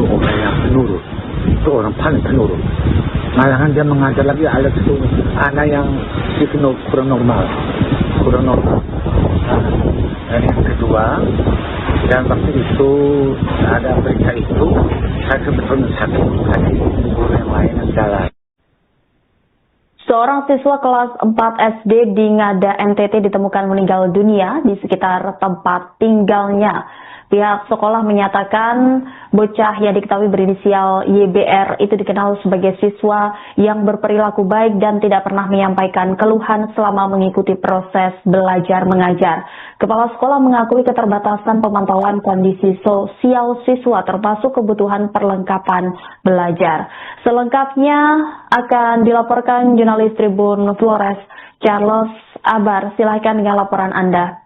orang yang penurut, itu orang paling penurut. Malahan dia mengajar lagi alat itu anak yang kurang normal. Nah, dan yang kedua, dan waktu itu ada berita itu, saya sebetulnya sakit hati guru yang lain yang jalan. Seorang siswa kelas 4 SD di Ngada, NTT ditemukan meninggal dunia di sekitar tempat tinggalnya. Pihak sekolah menyatakan bocah yang diketahui berinisial YBR itu dikenal sebagai siswa yang berperilaku baik dan tidak pernah menyampaikan keluhan selama mengikuti proses belajar mengajar. Kepala sekolah mengakui keterbatasan pemantauan kondisi sosial siswa termasuk kebutuhan perlengkapan belajar. Selengkapnya akan dilaporkan jurnalis Tribun Flores Charles Abar. Silahkan dengan laporan Anda.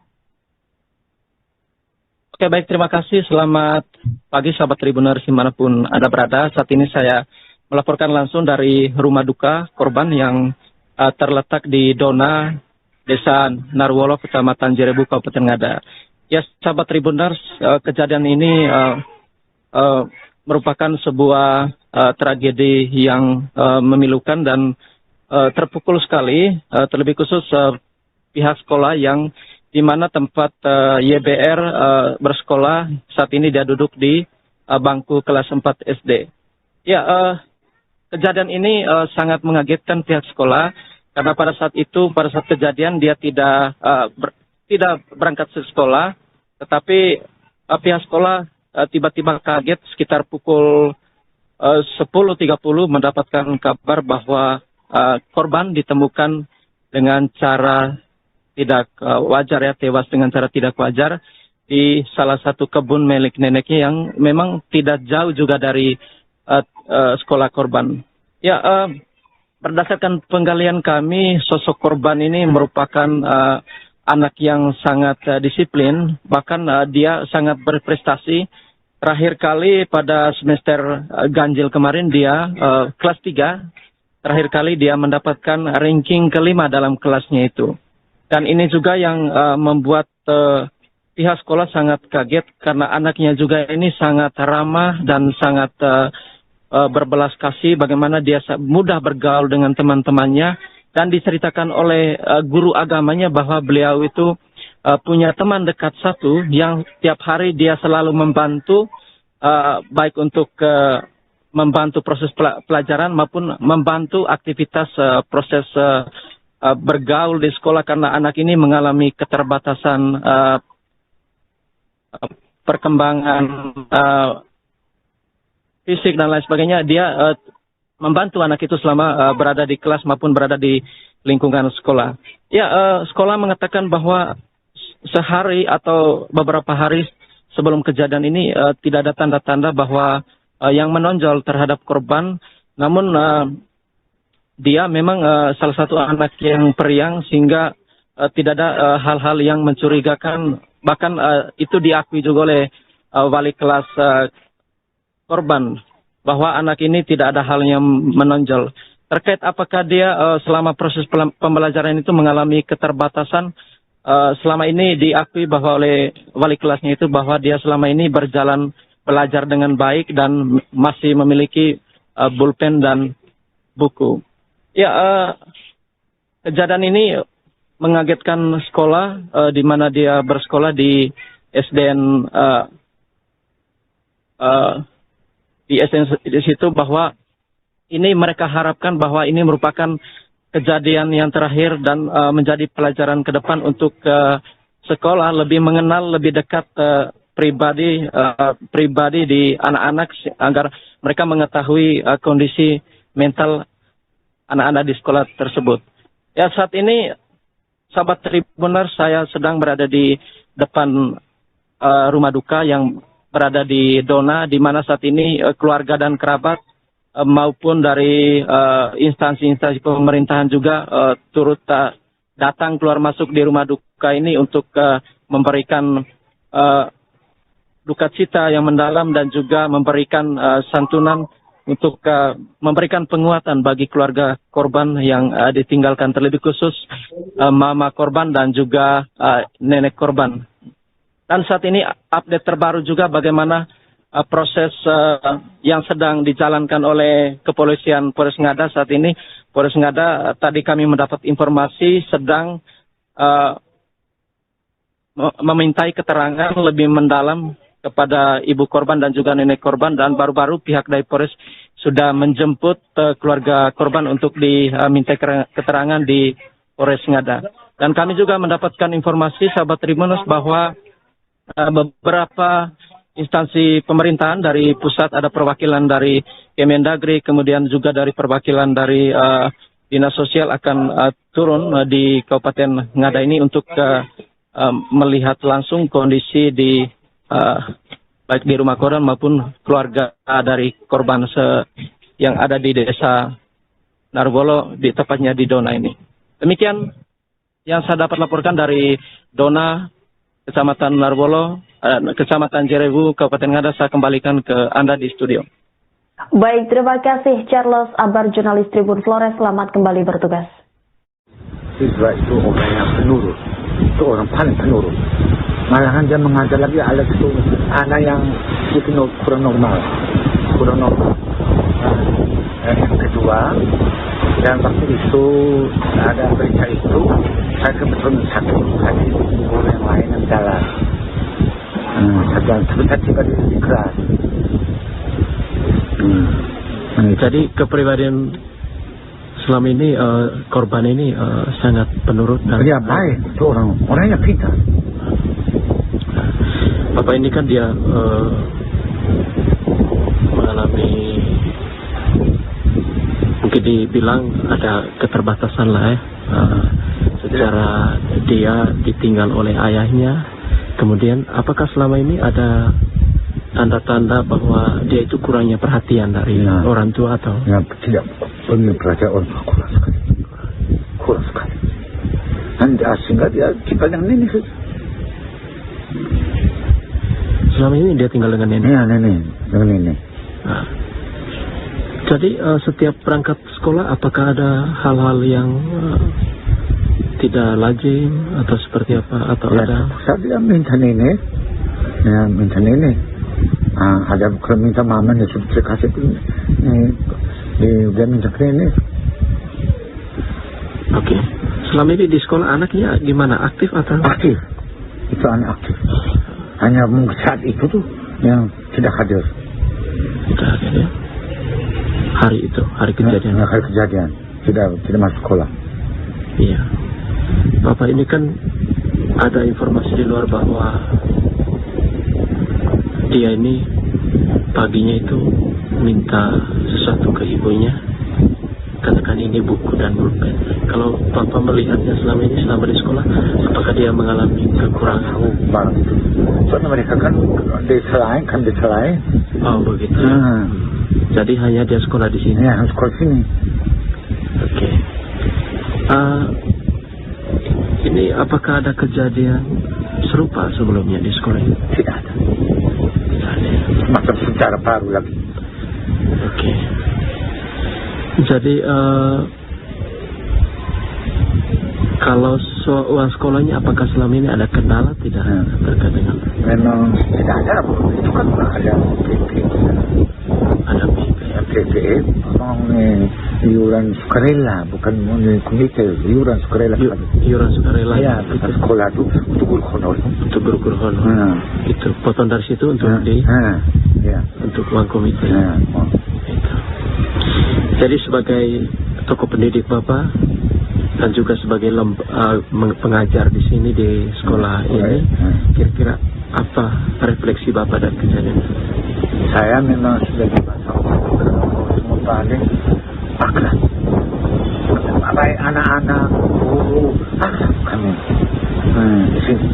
Oke, baik, terima kasih. Selamat pagi sahabat Tribuners dimanapun Anda berada. Saat ini saya melaporkan langsung dari rumah duka korban yang terletak di Dona, Desa Narwolo, Kecamatan Jerebu, Kabupaten Ngada. Ya, sahabat Tribuners, kejadian ini merupakan sebuah tragedi yang memilukan dan terpukul sekali, terlebih khusus pihak sekolah yang di mana tempat YBR bersekolah. Saat ini dia duduk di bangku kelas 4 SD. Ya, kejadian ini sangat mengagetkan pihak sekolah karena pada saat kejadian dia tidak berangkat ke sekolah, tetapi pihak sekolah tiba-tiba kaget sekitar pukul 10.30 mendapatkan kabar bahwa korban ditemukan dengan cara tidak wajar, ya, tewas dengan cara tidak wajar di salah satu kebun milik neneknya yang memang tidak jauh juga dari sekolah korban. Ya, berdasarkan penggalian kami, sosok korban ini merupakan anak yang sangat disiplin, bahkan dia sangat berprestasi. Terakhir kali pada semester ganjil kemarin dia kelas 3, terakhir kali dia mendapatkan ranking kelima dalam kelasnya itu. Dan ini juga yang membuat pihak sekolah sangat kaget karena anaknya juga ini sangat ramah dan sangat berbelas kasih, bagaimana dia mudah bergaul dengan teman-temannya, dan diceritakan oleh guru agamanya bahwa beliau itu punya teman dekat satu yang tiap hari dia selalu membantu, baik untuk membantu proses pelajaran maupun membantu aktivitas proses bergaul di sekolah, karena anak ini mengalami keterbatasan perkembangan fisik dan lain sebagainya. Dia membantu anak itu selama berada di kelas maupun berada di lingkungan sekolah. Ya, sekolah mengatakan bahwa sehari atau beberapa hari sebelum kejadian ini tidak ada tanda-tanda bahwa yang menonjol terhadap korban, namun dia memang salah satu anak yang periang sehingga tidak ada hal-hal yang mencurigakan. Bahkan itu diakui juga oleh wali kelas korban bahwa anak ini tidak ada hal yang menonjol. Terkait apakah dia selama proses pembelajaran itu mengalami keterbatasan, selama ini diakui bahwa oleh wali kelasnya itu bahwa dia selama ini berjalan belajar dengan baik dan masih memiliki pulpen dan buku. Ya, kejadian ini mengagetkan sekolah di mana dia bersekolah di SDN di situ, bahwa ini mereka harapkan bahwa ini merupakan kejadian yang terakhir dan menjadi pelajaran ke depan untuk sekolah lebih mengenal lebih dekat pribadi di anak-anak agar mereka mengetahui kondisi mental anak-anak di sekolah tersebut. Ya, saat ini sahabat Tribuners, saya sedang berada di depan rumah duka yang berada di Dona, di mana saat ini keluarga dan kerabat maupun dari instansi-instansi pemerintahan juga turut datang keluar masuk di rumah duka ini untuk memberikan duka cita yang mendalam dan juga memberikan santunan untuk memberikan penguatan bagi keluarga korban yang ditinggalkan, terlebih khusus mama korban dan juga nenek korban. Dan saat ini update terbaru juga bagaimana proses yang sedang dijalankan oleh kepolisian Polres Ngada saat ini. Polres Ngada tadi kami mendapat informasi sedang memintai keterangan lebih mendalam kepada ibu korban dan juga nenek korban, dan baru-baru pihak dari Polres sudah menjemput keluarga korban untuk diminta keterangan di Polres Ngada. Dan kami juga mendapatkan informasi sahabat Tribunnews bahwa beberapa instansi pemerintahan dari pusat, ada perwakilan dari Kemendagri, kemudian juga dari perwakilan dari Dinas Sosial akan turun di Kabupaten Ngada ini untuk melihat langsung kondisi di baik di rumah korban maupun keluarga dari korban yang ada di desa Narbolo, di tepatnya di Dona ini. Demikian yang saya dapat laporkan dari Dona, Kecamatan Narbolo, Kecamatan Jerebu, Kabupaten Ngada. Saya kembalikan ke Anda di studio. Baik, terima kasih Charles Abar, jurnalis Tribun Flores. Selamat kembali bertugas. Siswa itu orang yang penurut, itu orang paling penurut. Malahan dia mengajar lagi anak yang itu kurang normal. Yang kedua, dan waktu itu ada berita itu, saya kebetulan sakit hati guru yang lain yang jalan. Sebentar tiba di kelas. Jadi kepribadian selama ini korban ini sangat penurut dan ya baik, itu orang yang pintar. Bapak ini kan dia mengalami, mungkin dibilang ada keterbatasan lah ya, secara dia ditinggal oleh ayahnya. Kemudian apakah selama ini ada tanda-tanda bahwa dia itu kurangnya perhatian dari orang tua atau? Ya, tidak punya perhatian orang tua, kurang sekali. Dan sehingga dia tinggal dengan nenek. Selama ini dia tinggal dengan nenek? Iya, dengan nenek. Nah, jadi setiap berangkat sekolah apakah ada hal-hal yang tidak lazim atau seperti apa, atau ya, ada? Saya minta nenek, ada kalau minta mama, ya saya kasih dia minta ke nenek. Oke. Selama ini di sekolah anaknya gimana, aktif atau? Aktif, itu anak aktif. Hanya saat itu tuh yang tidak hadir. Tidak hadir ya? Hari itu, hari kejadian. Hari kejadian, tidak masuk sekolah. Iya. Bapak ini kan ada informasi di luar bahwa dia ini paginya itu minta sesuatu ke ibunya, katakan ini buku dan pulpen. Kalau Bapak melihatnya selama ini selama di sekolah, apakah dia mengalami kekurangan? Soalnya mereka kan diselain. Oh begitu. Jadi hanya dia sekolah di sini. Ya, sekolah sini. Oke. Ini apakah ada kejadian serupa sebelumnya di sekolah ini? Tidak ada. Tidak ada. Macam secara baru lagi. Oke. Jadi kalau uang sekolahnya apakah selama ini ada kendala tidak terkait dengan? Memang tidak ada, itu kan ada PP. Ada PP, iuran sukarela, bukan komite, iuran sukarela. Iuran sukarela. Ya, kita sekolah itu untuk guru honor. Untuk guru honor. Itu potong dari situ untuk untuk uang komite. Itu. Jadi sebagai tokoh pendidik Bapak dan juga sebagai pengajar di sini di sekolah ini, kira-kira apa refleksi Bapak dari kejadian? Saya memang sudah dimasalah semua paling akhlak. Baik anak-anak, guru, akhlak kami. Di sini.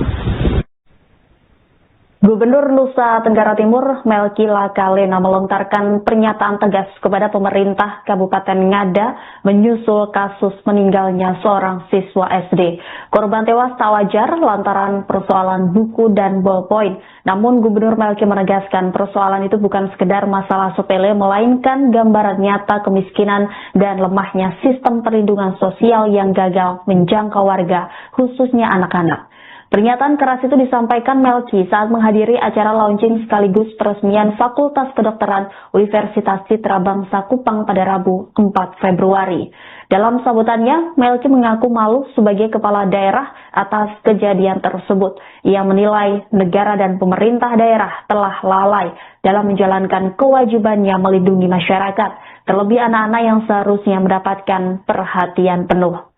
Gubernur Nusa Tenggara Timur Melki Lakalena melontarkan pernyataan tegas kepada pemerintah Kabupaten Ngada menyusul kasus meninggalnya seorang siswa SD. Korban tewas tak wajar lantaran persoalan buku dan ballpoint. Namun Gubernur Melki menegaskan persoalan itu bukan sekedar masalah sepele, melainkan gambaran nyata kemiskinan dan lemahnya sistem perlindungan sosial yang gagal menjangkau warga, khususnya anak-anak. Pernyataan keras itu disampaikan Melki saat menghadiri acara launching sekaligus peresmian Fakultas Kedokteran Universitas Citra Bangsa Kupang pada Rabu 4 Februari. Dalam sambutannya, Melki mengaku malu sebagai kepala daerah atas kejadian tersebut. Ia menilai negara dan pemerintah daerah telah lalai dalam menjalankan kewajibannya melindungi masyarakat, terlebih anak-anak yang seharusnya mendapatkan perhatian penuh.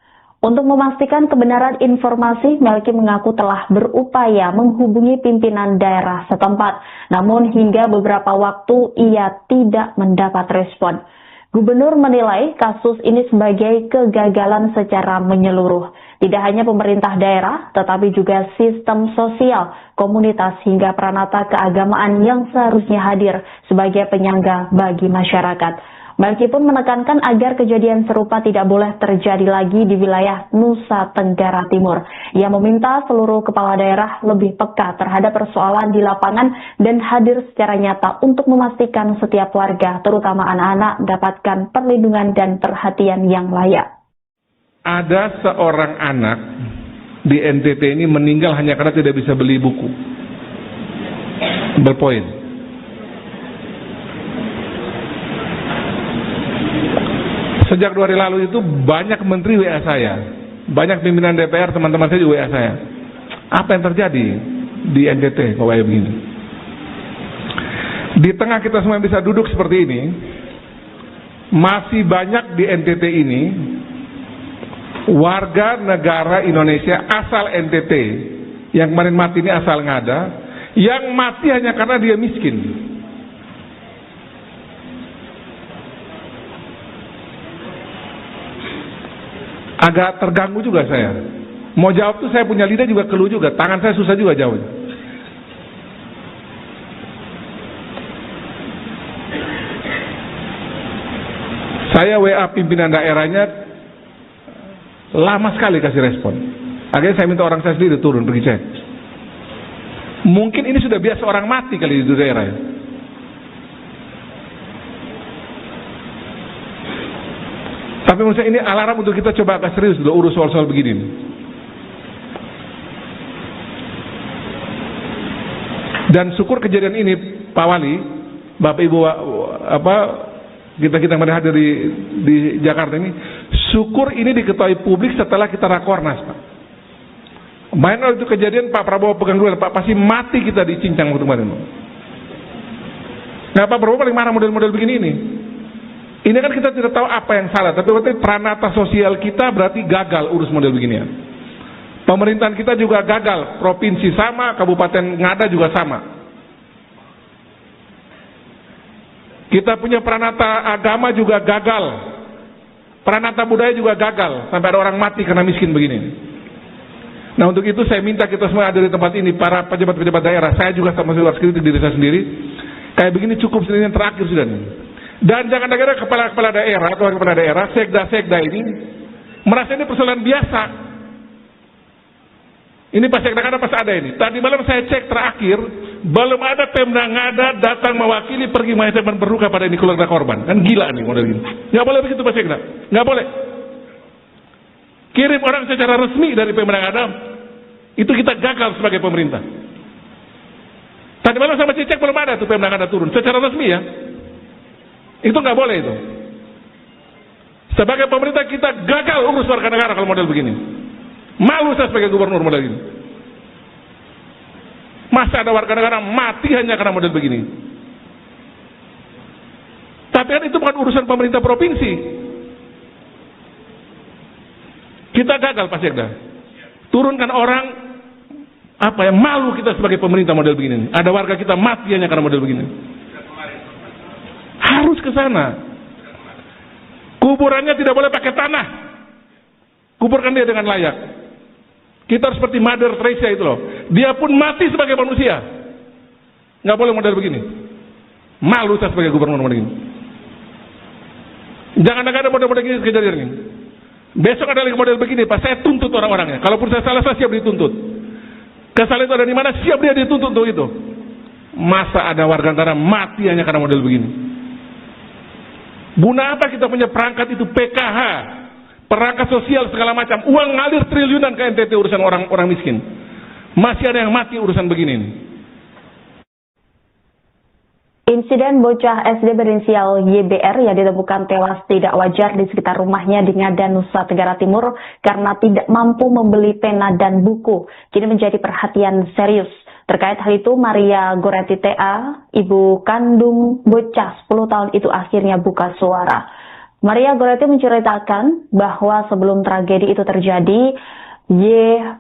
Untuk memastikan kebenaran informasi, Melki mengaku telah berupaya menghubungi pimpinan daerah setempat, namun hingga beberapa waktu ia tidak mendapat respon. Gubernur menilai kasus ini sebagai kegagalan secara menyeluruh. Tidak hanya pemerintah daerah, tetapi juga sistem sosial, komunitas hingga peranata keagamaan yang seharusnya hadir sebagai penyangga bagi masyarakat. Melki pun menekankan agar kejadian serupa tidak boleh terjadi lagi di wilayah Nusa Tenggara Timur. Ia meminta seluruh kepala daerah lebih peka terhadap persoalan di lapangan dan hadir secara nyata untuk memastikan setiap warga, terutama anak-anak, mendapatkan perlindungan dan perhatian yang layak. Ada seorang anak di NTT ini meninggal hanya karena tidak bisa beli buku berpoin. Sejak 2 hari lalu itu banyak menteri WA saya, banyak pimpinan DPR, teman-teman saya juga WA saya. Apa yang terjadi di NTT kalau kayak begini? Di tengah kita semua bisa duduk seperti ini, masih banyak di NTT ini warga negara Indonesia asal NTT yang kemarin mati ini asal Ngada, yang mati hanya karena dia miskin. Agak terganggu juga saya. Mau jawab tuh saya punya lidah juga keluh juga, tangan saya susah juga jawab. Saya WA pimpinan daerahnya lama sekali kasih respon. Akhirnya saya minta orang saya sendiri turun pergi cek. Mungkin ini sudah biasa orang mati kali di daerah ya. Tapi menurut saya ini alarm untuk kita coba agak serius dulu urus soal-soal begini. Dan syukur kejadian ini, Pak Wali, Bapak Ibu, kita kemarin hadir di Jakarta ini, syukur ini diketahui publik setelah kita rakornas, Pak. Main waktu itu kejadian Pak Prabowo pegang dulu, Pak pasti mati kita dicincang waktu kemarin. Nah, Pak Prabowo paling marah model-model begini ini. Ini kan kita tidak tahu apa yang salah, tapi berarti peranata sosial kita berarti gagal urus model begini ya. Pemerintahan kita juga gagal, provinsi sama, Kabupaten Ngada juga sama. Kita punya peranata agama juga gagal, peranata budaya juga gagal, sampai ada orang mati karena miskin begini. Nah untuk itu saya minta kita semua ada di tempat ini, para pejabat-pejabat daerah, saya juga sama luar kritik diri saya sendiri, kayak begini cukup sendiri yang terakhir sudah nih. Dan jangan negara kepala-kepala daerah atau kepala daerah, sekda-sekda ini merasa ini persoalan biasa. Ini pas sekda pas ada ini. Tadi malam saya cek terakhir, belum ada Pemda Ngada datang mewakili pergi menyampaikan berduka pada ini keluarga korban. Kan gila nih model ini. Nggak boleh begitu Pak Sekda, nggak boleh. Kirim orang secara resmi dari Pemda Ngada, itu kita gagal sebagai pemerintah. Tadi malam sama cek belum ada tuh Pemda Ngada turun secara resmi ya. Itu nggak boleh itu. Sebagai pemerintah kita gagal urus warga negara kalau model begini. Malu saya sebagai gubernur model ini. Masa ada warga negara mati hanya karena model begini. Tapi kan itu bukan urusan pemerintah provinsi. Kita gagal Pak Sekda. Turunkan orang apa yang malu kita sebagai pemerintah model begini. Ada warga kita mati hanya karena model begini. Harus ke sana. Kuburannya tidak boleh pakai tanah. Kuburkan dia dengan layak. Kita harus seperti Mother Teresa itu loh. Dia pun mati sebagai manusia. Nggak boleh model begini. Malu saya sebagai gubernur model begini. Jangan ada model-model begini kejadian ini. Besok ada lagi model begini, Pak. Saya tuntut orang-orangnya. Kalaupun saya salah, saya siap dituntut. Kesalahan itu ada di mana? Siap dia dituntut untuk itu. Masa ada warga negara mati hanya karena model begini? Guna apa kita punya perangkat itu PKH, perangkat sosial segala macam, uang ngalir triliunan ke NTT urusan orang miskin. Masih ada yang mati urusan begini nih. Insiden bocah SD berinisial YBR yang ditemukan tewas tidak wajar di sekitar rumahnya di Ngada, Nusa Tenggara Timur karena tidak mampu membeli pena dan buku, kini menjadi perhatian serius. Terkait hal itu, Maria Goretti TA, ibu kandung bocah 10 tahun itu akhirnya buka suara. Maria Goretti menceritakan bahwa sebelum tragedi itu terjadi, Y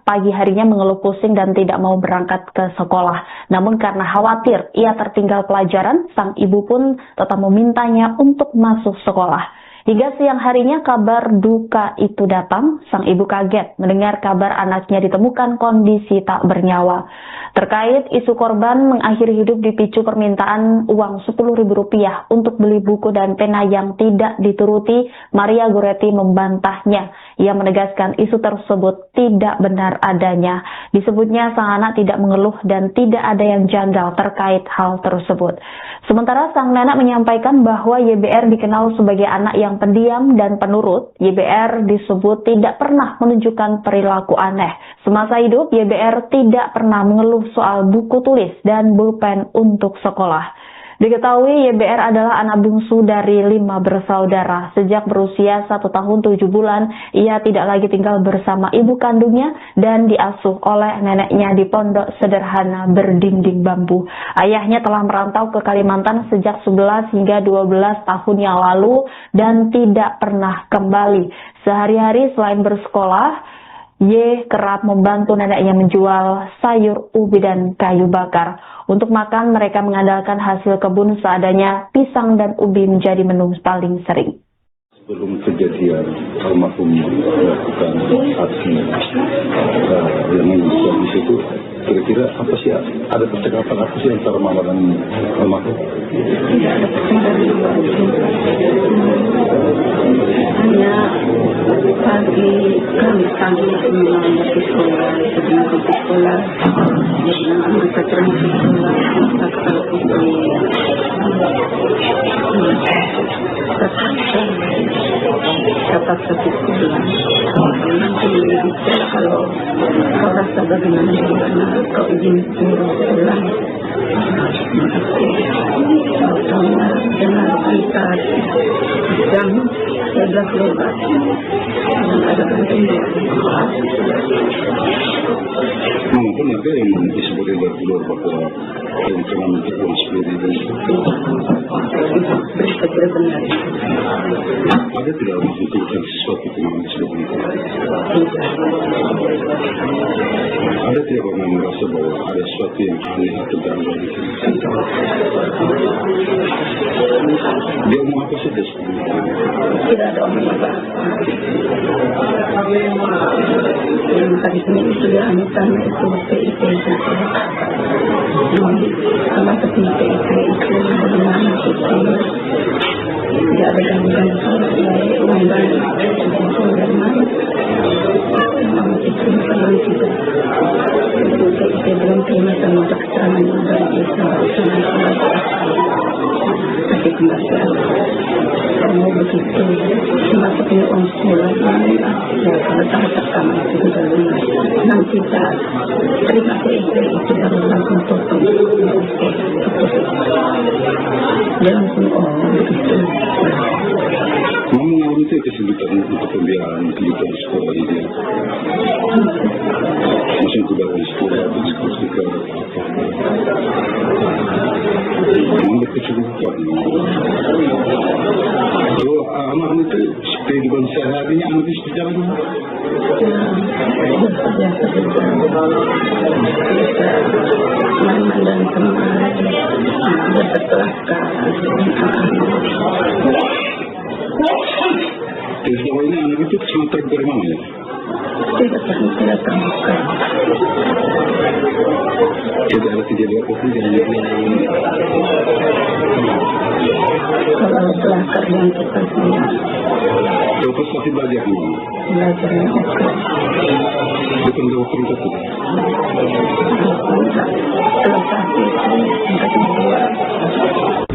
pagi harinya mengeluh pusing dan tidak mau berangkat ke sekolah. Namun karena khawatir ia tertinggal pelajaran, sang ibu pun tetap memintanya untuk masuk sekolah. Hingga siang harinya kabar duka itu datang, sang ibu kaget mendengar kabar anaknya ditemukan kondisi tak bernyawa. Terkait isu korban mengakhiri hidup dipicu permintaan uang Rp10.000 untuk beli buku dan pena yang tidak dituruti, Maria Goretti membantahnya. Ia menegaskan isu tersebut tidak benar adanya. Disebutnya sang anak tidak mengeluh dan tidak ada yang janggal terkait hal tersebut. Sementara sang nenek menyampaikan bahwa YBR dikenal sebagai anak yang pendiam dan penurut. YBR disebut tidak pernah menunjukkan perilaku aneh. Semasa hidup, YBR tidak pernah mengeluh soal buku tulis dan pulpen untuk sekolah. Diketahui YBR adalah anak bungsu dari 5 bersaudara. Sejak berusia 1 tahun 7 bulan, ia tidak lagi tinggal bersama ibu kandungnya dan diasuh oleh neneknya di pondok sederhana berdinding bambu. Ayahnya telah merantau ke Kalimantan sejak 11 hingga 12 tahun yang lalu dan tidak pernah kembali. Sehari-hari selain bersekolah, Y kerap membantu neneknya menjual sayur, ubi, dan kayu bakar. Untuk makan, mereka mengandalkan hasil kebun seadanya. Pisang dan ubi menjadi menu paling sering. Sebelum kejadian almarhum melakukan aksi yang menjadi di situ, kira-kira apa sih, ada percakapan apa sih antara mama dan almarhum? Tidak ada percakapan. Hanya pagi kami memang ke sekolah, sebelum ke sekolah, mereka terang ke sekolah, dapat satu sekolah. Nanti bicara kalau kau rasa bagaimana kau izin pulang. Dengan kita jam 11 ada pentingnya. Mungkin ada yang disebut dari luar bahwa yang telah menjadi seperti itu. Berita tidak benar. Ada tidak menunjukkan sesuatu yang disebut itu? Ada tidak pernah merasa bahwa ada sesuatu yang aneh atau janggal di sini? Dia mau apa saja sebenarnya? Tidak ada omong apa. Yang tadi sini sudah anutan itu PIP itu. Sama seperti PIP itu bagaimana itu. Tidak ada gangguan uang dan dari mana. Itu kalau juga. PIP belum terima sama keterangan yang dari sana. Tapi kembali mau begitu cuma punya uang sekolah ya kalau tahap pertama itu sudah lunas nanti kita terima PIP itu baru langsung potong dia langsung begitu. Kamu mengalami itu kesulitan untuk pembiayaan kehidupan sekolah ini? Maksudnya tidak dari sekolah diskusi ke memang berkecukupan. Kalau anak itu kehidupan sehari-harinya anak itu berjalan biasa mana dan kemarin setelah jadi selama ini anak itu sangat terbagaimana ya? tidak pernah saya temukan. Tidak ada kejadian apa-apa yang Kalau pelakar yang kita punya terus masih belajar dulu? belajarnya oke. Bukan jauh perintah itu?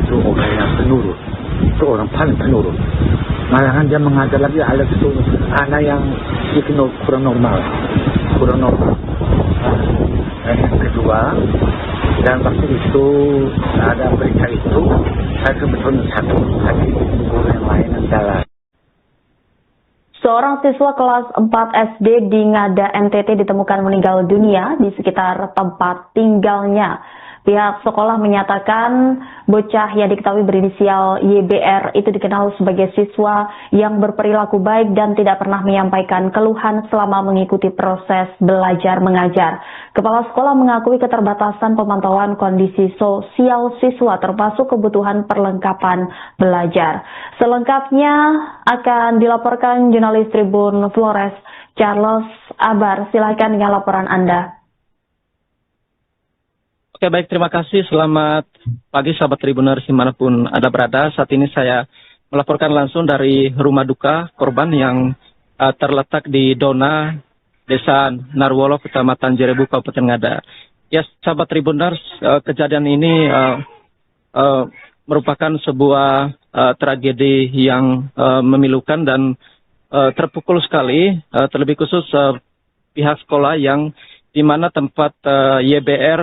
Itu orang yang penurut, itu orang paling penurut. Malahan dia mengajar lagi alat itu anak yang dikenal kurang normal. Dan yang kedua, dan waktu itu ada berita itu, saya kebetulan satu lagi guru yang lain yang jalan. Seorang siswa kelas 4 SD di Ngada NTT ditemukan meninggal dunia di sekitar tempat tinggalnya. Pihak sekolah menyatakan bocah yang diketahui berinisial YBR itu dikenal sebagai siswa yang berperilaku baik dan tidak pernah menyampaikan keluhan selama mengikuti proses belajar mengajar. Kepala sekolah mengakui keterbatasan pemantauan kondisi sosial siswa termasuk kebutuhan perlengkapan belajar. Selengkapnya akan dilaporkan jurnalis Tribun Flores Charles Abar. Silakan dengan laporan Anda. Oke, baik, terima kasih. Selamat pagi sahabat Tribuners dimanapun Anda berada. Saat ini saya melaporkan langsung dari rumah duka korban yang terletak di Dona, Desa Narwolo, Kecamatan Jerebu, Kabupaten Ngada. Ya, sahabat Tribuners, kejadian ini merupakan sebuah tragedi yang memilukan dan terpukul sekali, terlebih khusus pihak sekolah yang di mana tempat YBR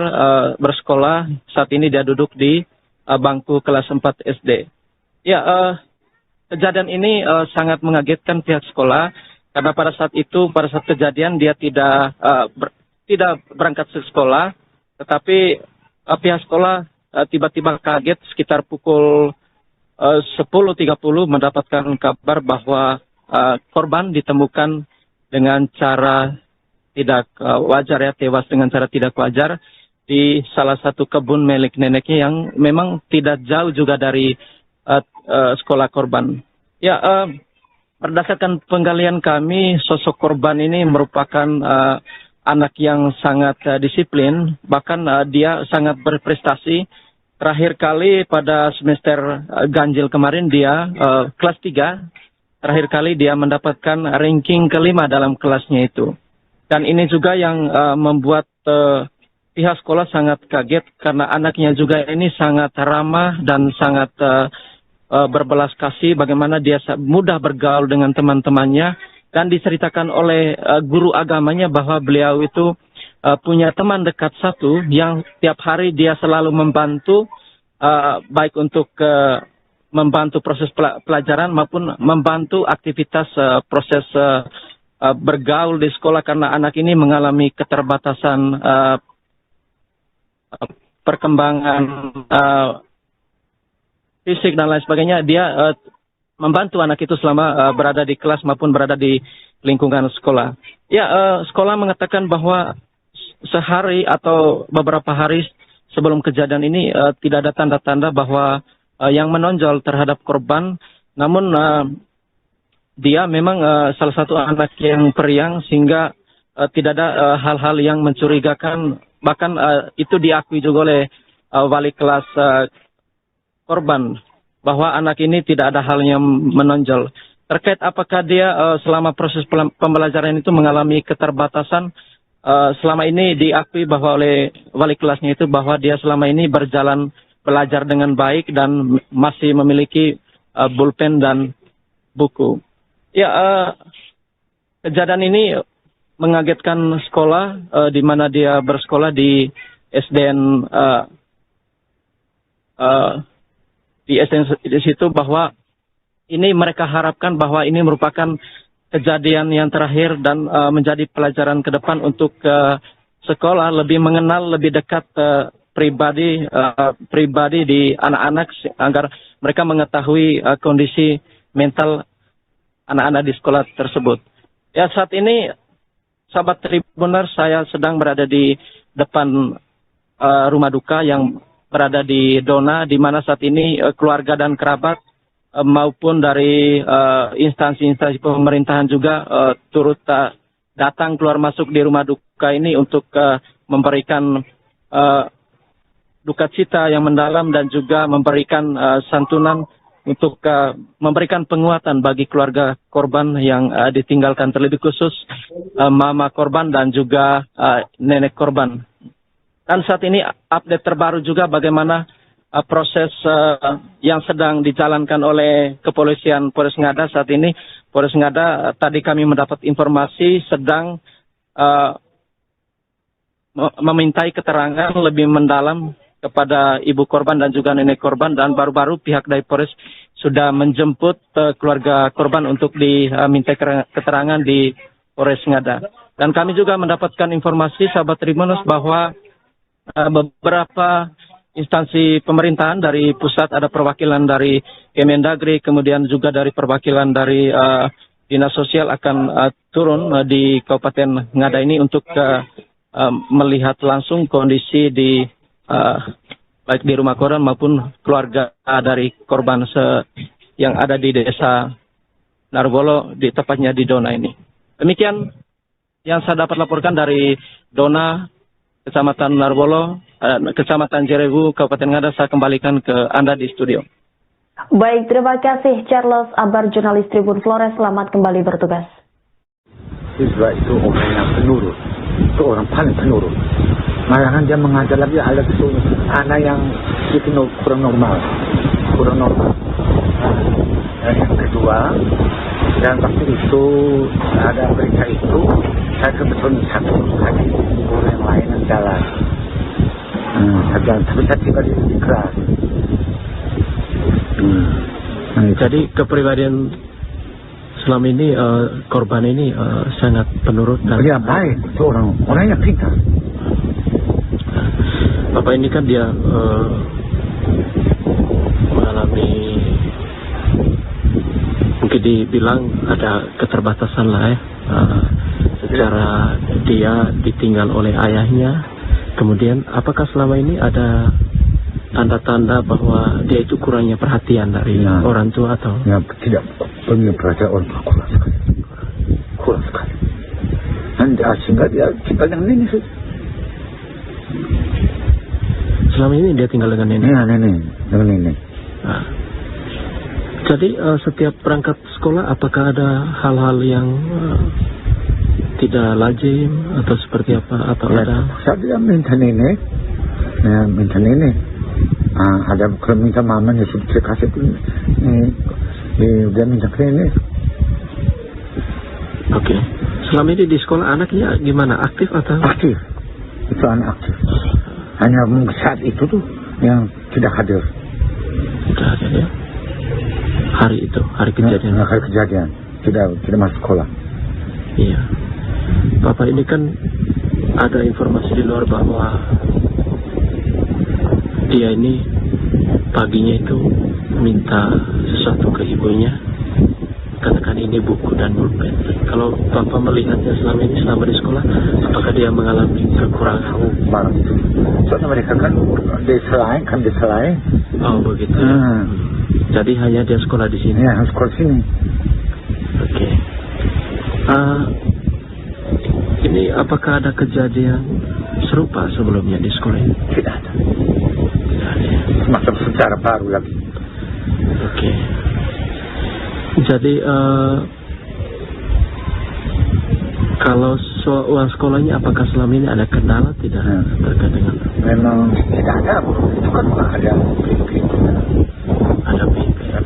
bersekolah saat ini dia duduk di bangku kelas 4 SD. Ya, kejadian ini sangat mengagetkan pihak sekolah karena pada saat kejadian dia tidak berangkat ke sekolah, tetapi pihak sekolah tiba-tiba kaget sekitar pukul 10.30 mendapatkan kabar bahwa korban ditemukan dengan cara tidak wajar, ya, tewas dengan cara tidak wajar di salah satu kebun milik neneknya yang memang tidak jauh juga dari sekolah korban. Ya, berdasarkan penggalian kami, sosok korban ini merupakan anak yang sangat disiplin, bahkan dia sangat berprestasi. Terakhir kali pada semester ganjil kemarin dia kelas 3, terakhir kali dia mendapatkan ranking kelima dalam kelasnya itu. Dan ini juga yang membuat pihak sekolah sangat kaget karena anaknya juga ini sangat ramah dan sangat berbelas kasih, bagaimana dia mudah bergaul dengan teman-temannya, dan diceritakan oleh guru agamanya bahwa beliau itu punya teman dekat satu yang tiap hari dia selalu membantu, baik untuk membantu proses pelajaran maupun membantu aktivitas proses bergaul di sekolah, karena anak ini mengalami keterbatasan perkembangan fisik dan lain sebagainya. Dia membantu anak itu selama berada di kelas maupun berada di lingkungan sekolah. Ya, sekolah mengatakan bahwa sehari atau beberapa hari sebelum kejadian ini tidak ada tanda-tanda bahwa yang menonjol terhadap korban, namun dia memang salah satu anak yang periang sehingga tidak ada hal-hal yang mencurigakan. Bahkan itu diakui juga oleh wali kelas korban bahwa anak ini tidak ada hal yang menonjol. Terkait apakah dia selama proses pembelajaran itu mengalami keterbatasan, selama ini diakui bahwa oleh wali kelasnya itu bahwa dia selama ini berjalan belajar dengan baik dan masih memiliki pulpen dan buku. Ya, kejadian ini mengagetkan sekolah di mana dia bersekolah di SDN di situ, bahwa ini mereka harapkan bahwa ini merupakan kejadian yang terakhir dan menjadi pelajaran ke depan untuk sekolah lebih mengenal lebih dekat pribadi di anak-anak agar mereka mengetahui kondisi mental anak-anak di sekolah tersebut. Ya, saat ini sahabat Tribuners, saya sedang berada di depan rumah duka yang berada di Dona, di mana saat ini keluarga dan kerabat maupun dari instansi-instansi pemerintahan juga turut datang keluar masuk di rumah duka ini untuk memberikan duka cita yang mendalam dan juga memberikan santunan untuk memberikan penguatan bagi keluarga korban yang ditinggalkan, terlebih khusus mama korban dan juga nenek korban. Dan saat ini update terbaru juga bagaimana proses yang sedang dijalankan oleh kepolisian Polres Ngada. Saat ini Polres Ngada tadi kami mendapat informasi sedang memintai keterangan lebih mendalam kepada ibu korban dan juga nenek korban, dan baru-baru pihak dari Polres sudah menjemput keluarga korban untuk diminta keterangan di Polres Ngada. Dan kami juga mendapatkan informasi, sahabat Tribunnews, bahwa beberapa instansi pemerintahan dari pusat, ada perwakilan dari Kemendagri, kemudian juga dari perwakilan dari Dinas Sosial akan turun di Kabupaten Ngada ini untuk melihat langsung kondisi di baik di rumah korban maupun keluarga dari korban yang ada di desa Narbolo, di tepatnya di Dona ini. Demikian yang saya dapat laporkan dari Dona, Kecamatan Narbolo, Kecamatan Jerebu, Kabupaten Ngada. Saya kembalikan ke Anda di studio. Baik, terima kasih Charles Abar, jurnalis Tribun Flores. Selamat kembali bertugas. Siswa itu orang yang penurut, itu orang paling penurut. Malahan dia mengajar lagi alat itu anak yang itu kurang normal. Dan yang kedua, dan waktu itu ada berita itu, saya kebetulan satu lagi guru yang lain yang jalan. Tapi saya tiba di kelas. Jadi kepribadian selama ini korban ini sangat penurut dan dia baik, itu orangnya pintar. Bapak ini kan dia mengalami, mungkin dibilang ada keterbatasan lah ya, secara dia ditinggal oleh ayahnya. Kemudian apakah selama ini ada tanda-tanda bahwa dia itu kurangnya perhatian dari orang tua atau? Ya, tidak punya perhatian orang tua, kurang sekali. Dan sehingga dia tinggal dengan nenek saja. Selama ini dia tinggal dengan nenek? Ya, dengan nenek. Nah. Jadi setiap berangkat sekolah apakah ada hal-hal yang tidak lazim atau seperti apa, atau ya, ada? Saya minta nenek, ada kalau minta mama ya saya kasih pun, dia minta ke nenek. Oke. Selama ini di sekolah anaknya gimana, aktif atau? Aktif, itu anak aktif. Hanya saat itu tuh yang tidak hadir. Tidak hadir ya? Hari itu, hari kejadian. Hari kejadian, tidak masuk sekolah. Iya. Bapak ini kan ada informasi di luar bahwa dia ini paginya itu minta sesuatu ke ibunya, katakan ini buku dan pulpen. Kalau Bapak melihatnya selama ini, selama di sekolah, apakah dia mengalami kekurangan? Barang itu. Soalnya mereka kan di selain. Oh begitu. Jadi hanya dia sekolah di sini. Ya, sekolah sini. Oke. Ini apakah ada kejadian serupa sebelumnya di sekolah ini? Tidak ada. Semacam sejarah baru lagi. Oke. Jadi kalau soal uang sekolahnya, apakah selama ini ada kendala tidak terkait dengan? Memang tidak ada, itu kan ada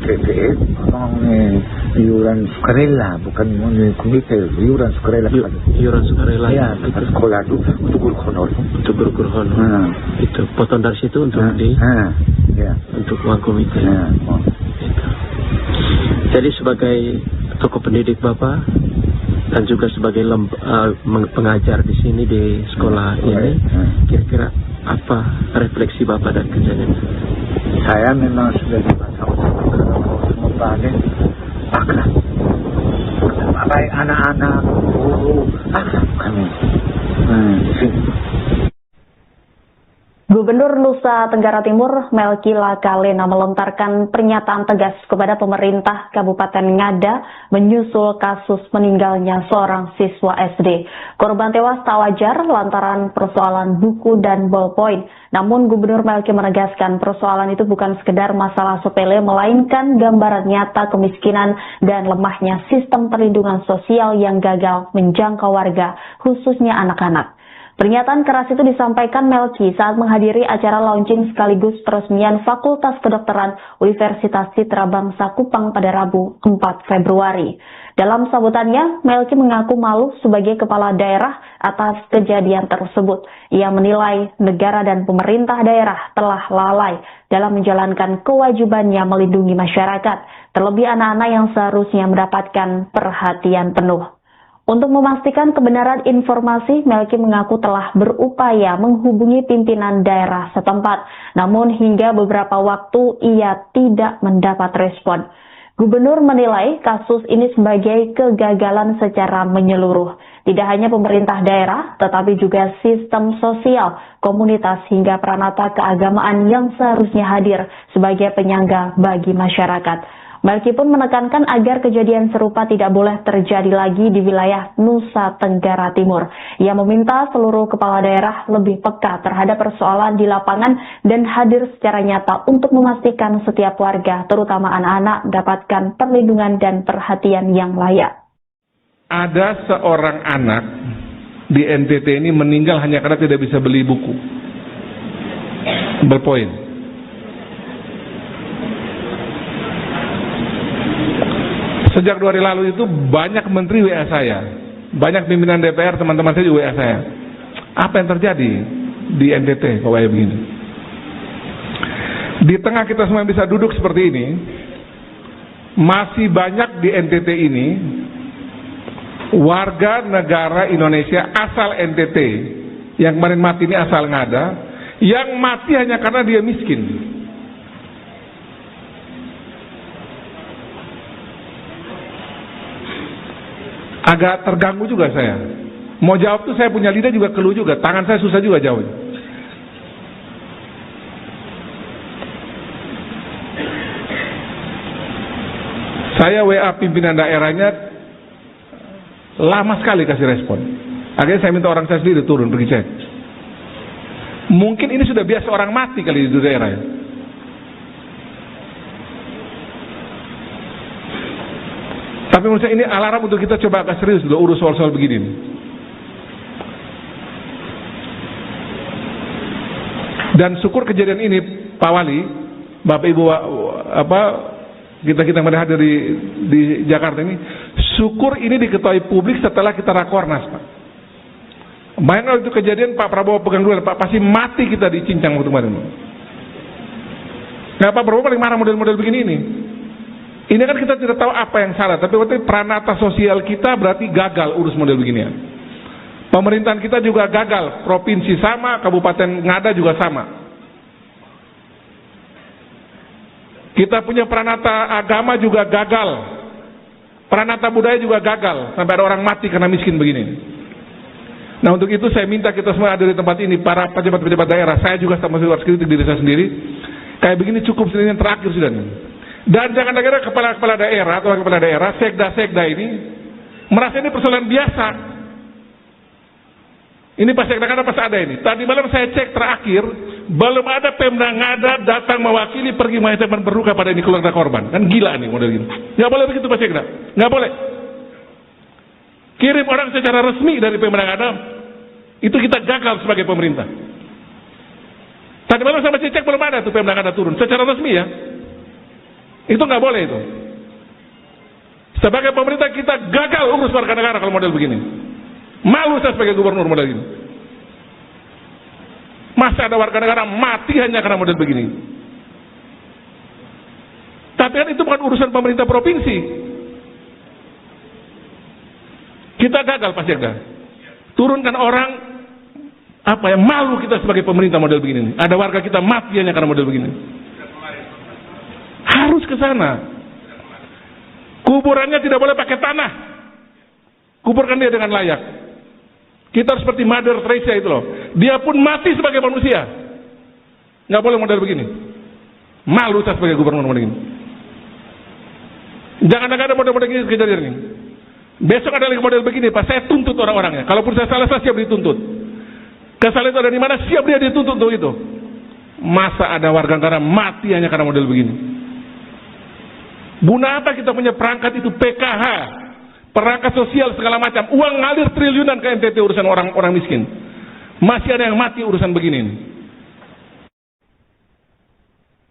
PPE, iuran sukarela, bukan komite, iuran sukarela. Iuran sukarela. Ya, kita sekolah itu untuk guru honor. Untuk guru honor. Itu potong dari situ untuk untuk uang komite. Itu. Jadi sebagai tokoh pendidik Bapak dan juga sebagai pengajar di sini di sekolah ini, kira-kira apa refleksi Bapak dari kejadian ini? Saya memang sudah semua balik akrab. Baik anak-anak, guru, akrab kami. Gubernur Nusa Tenggara Timur Melki Lakalena melontarkan pernyataan tegas kepada pemerintah Kabupaten Ngada menyusul kasus meninggalnya seorang siswa SD. Korban tewas tak wajar lantaran persoalan buku dan ballpoint. Namun Gubernur Melki menegaskan persoalan itu bukan sekedar masalah sepele, melainkan gambaran nyata kemiskinan dan lemahnya sistem perlindungan sosial yang gagal menjangkau warga, khususnya anak-anak. Pernyataan keras itu disampaikan Melki saat menghadiri acara launching sekaligus peresmian Fakultas Kedokteran Universitas Citra Bangsa Kupang pada Rabu 4 Februari. Dalam sambutannya, Melki mengaku malu sebagai kepala daerah atas kejadian tersebut. Ia menilai negara dan pemerintah daerah telah lalai dalam menjalankan kewajibannya melindungi masyarakat, terlebih anak-anak yang seharusnya mendapatkan perhatian penuh. Untuk memastikan kebenaran informasi, Melki mengaku telah berupaya menghubungi pimpinan daerah setempat, namun hingga beberapa waktu ia tidak mendapat respon. Gubernur menilai kasus ini sebagai kegagalan secara menyeluruh. Tidak hanya pemerintah daerah, tetapi juga sistem sosial, komunitas hingga peranata keagamaan yang seharusnya hadir sebagai penyangga bagi masyarakat. Melki pun menekankan agar kejadian serupa tidak boleh terjadi lagi di wilayah Nusa Tenggara Timur. Ia meminta seluruh kepala daerah lebih peka terhadap persoalan di lapangan dan hadir secara nyata untuk memastikan setiap warga, terutama anak-anak, mendapatkan perlindungan dan perhatian yang layak. Ada seorang anak di NTT ini meninggal hanya karena tidak bisa beli buku berpoin. Sejak 2 hari lalu itu banyak menteri WA saya, banyak pimpinan DPR, teman-teman saya juga WA saya. Apa yang terjadi di NTT kalau kayak begini? Di tengah kita semua bisa duduk seperti ini, masih banyak di NTT ini warga negara Indonesia asal NTT yang kemarin mati ini asal Ngada, yang mati hanya karena dia miskin. Agak terganggu juga saya. Mau jawab tuh saya punya lidah juga keluh juga, tangan saya susah juga jawab. Saya WA pimpinan daerahnya lama sekali kasih respon. Akhirnya saya minta orang saya sendiri turun pergi cek. Mungkin ini sudah biasa orang mati kali di daerah ya. Tapi menurut saya ini alarm untuk kita coba agak serius dulu urus soal-soal begini. Dan syukur kejadian ini, Pak Wali, Bapak Ibu, kita yang hadir di Jakarta ini, syukur ini diketahui publik setelah kita rakornas, Pak. Bayangkan itu kejadian Pak Prabowo pegang dulu, Pak, pasti mati kita dicincang waktu kemarin. Nah, Pak Prabowo paling marah model-model begini ini. Ini kan kita tidak tahu apa yang salah, tapi waktu peranata sosial kita berarti gagal urus model beginian. Pemerintahan kita juga gagal, provinsi sama, Kabupaten Ngada juga sama. Kita punya peranata agama juga gagal, peranata budaya juga gagal, sampai ada orang mati karena miskin begini. Nah, untuk itu saya minta kita semua ada di tempat ini, para pejabat-pejabat daerah, saya juga sama harus kritik diri saya sendiri, kayak begini cukup yang terakhir sudah. Dan jangan kira kepala-kepala daerah atau kepala daerah, sekda-sekda ini merasa ini persoalan biasa. Ini pas sekda kan pas ada ini. Tadi malam saya cek terakhir, belum ada Pemda Ngada datang mewakili pergi mengucapkan berduka pada ini keluarga korban. Kan gila nih model ini. Nggak boleh begitu Pak Sekda, nggak boleh. Kirim orang secara resmi dari Pemda Ngada, itu kita gagal sebagai pemerintah. Tadi malam saya cek belum ada tuh Pemda Ngada turun secara resmi ya. Itu nggak boleh itu. Sebagai pemerintah kita gagal urus warga negara kalau model begini. Malu saya sebagai gubernur model ini. Masa ada warga negara mati hanya karena model begini. Tapi kan itu bukan urusan pemerintah provinsi. Kita gagal Pak Sekda. Turunkan orang malu kita sebagai pemerintah model begini. Ada warga kita mati hanya karena model begini. Harus ke sana. Kuburannya tidak boleh pakai tanah. Kuburkan dia dengan layak. Kita harus seperti Mother Teresa itu loh. Dia pun mati sebagai manusia. Nggak boleh model begini. Malu saya sebagai gubernur model ini. Jangan ada model-model ini kejadian ini. Besok ada lagi model begini, Pak. Saya tuntut orang-orangnya. Kalaupun saya salah, saya siap dituntut. Kesalahan itu ada di mana? Siap dia dituntut untuk itu. Masa ada warga negara mati hanya karena model begini? Guna apa kita punya perangkat itu PKH, perangkat sosial segala macam, uang ngalir triliunan ke NTT urusan orang miskin. Masih ada yang mati urusan begini.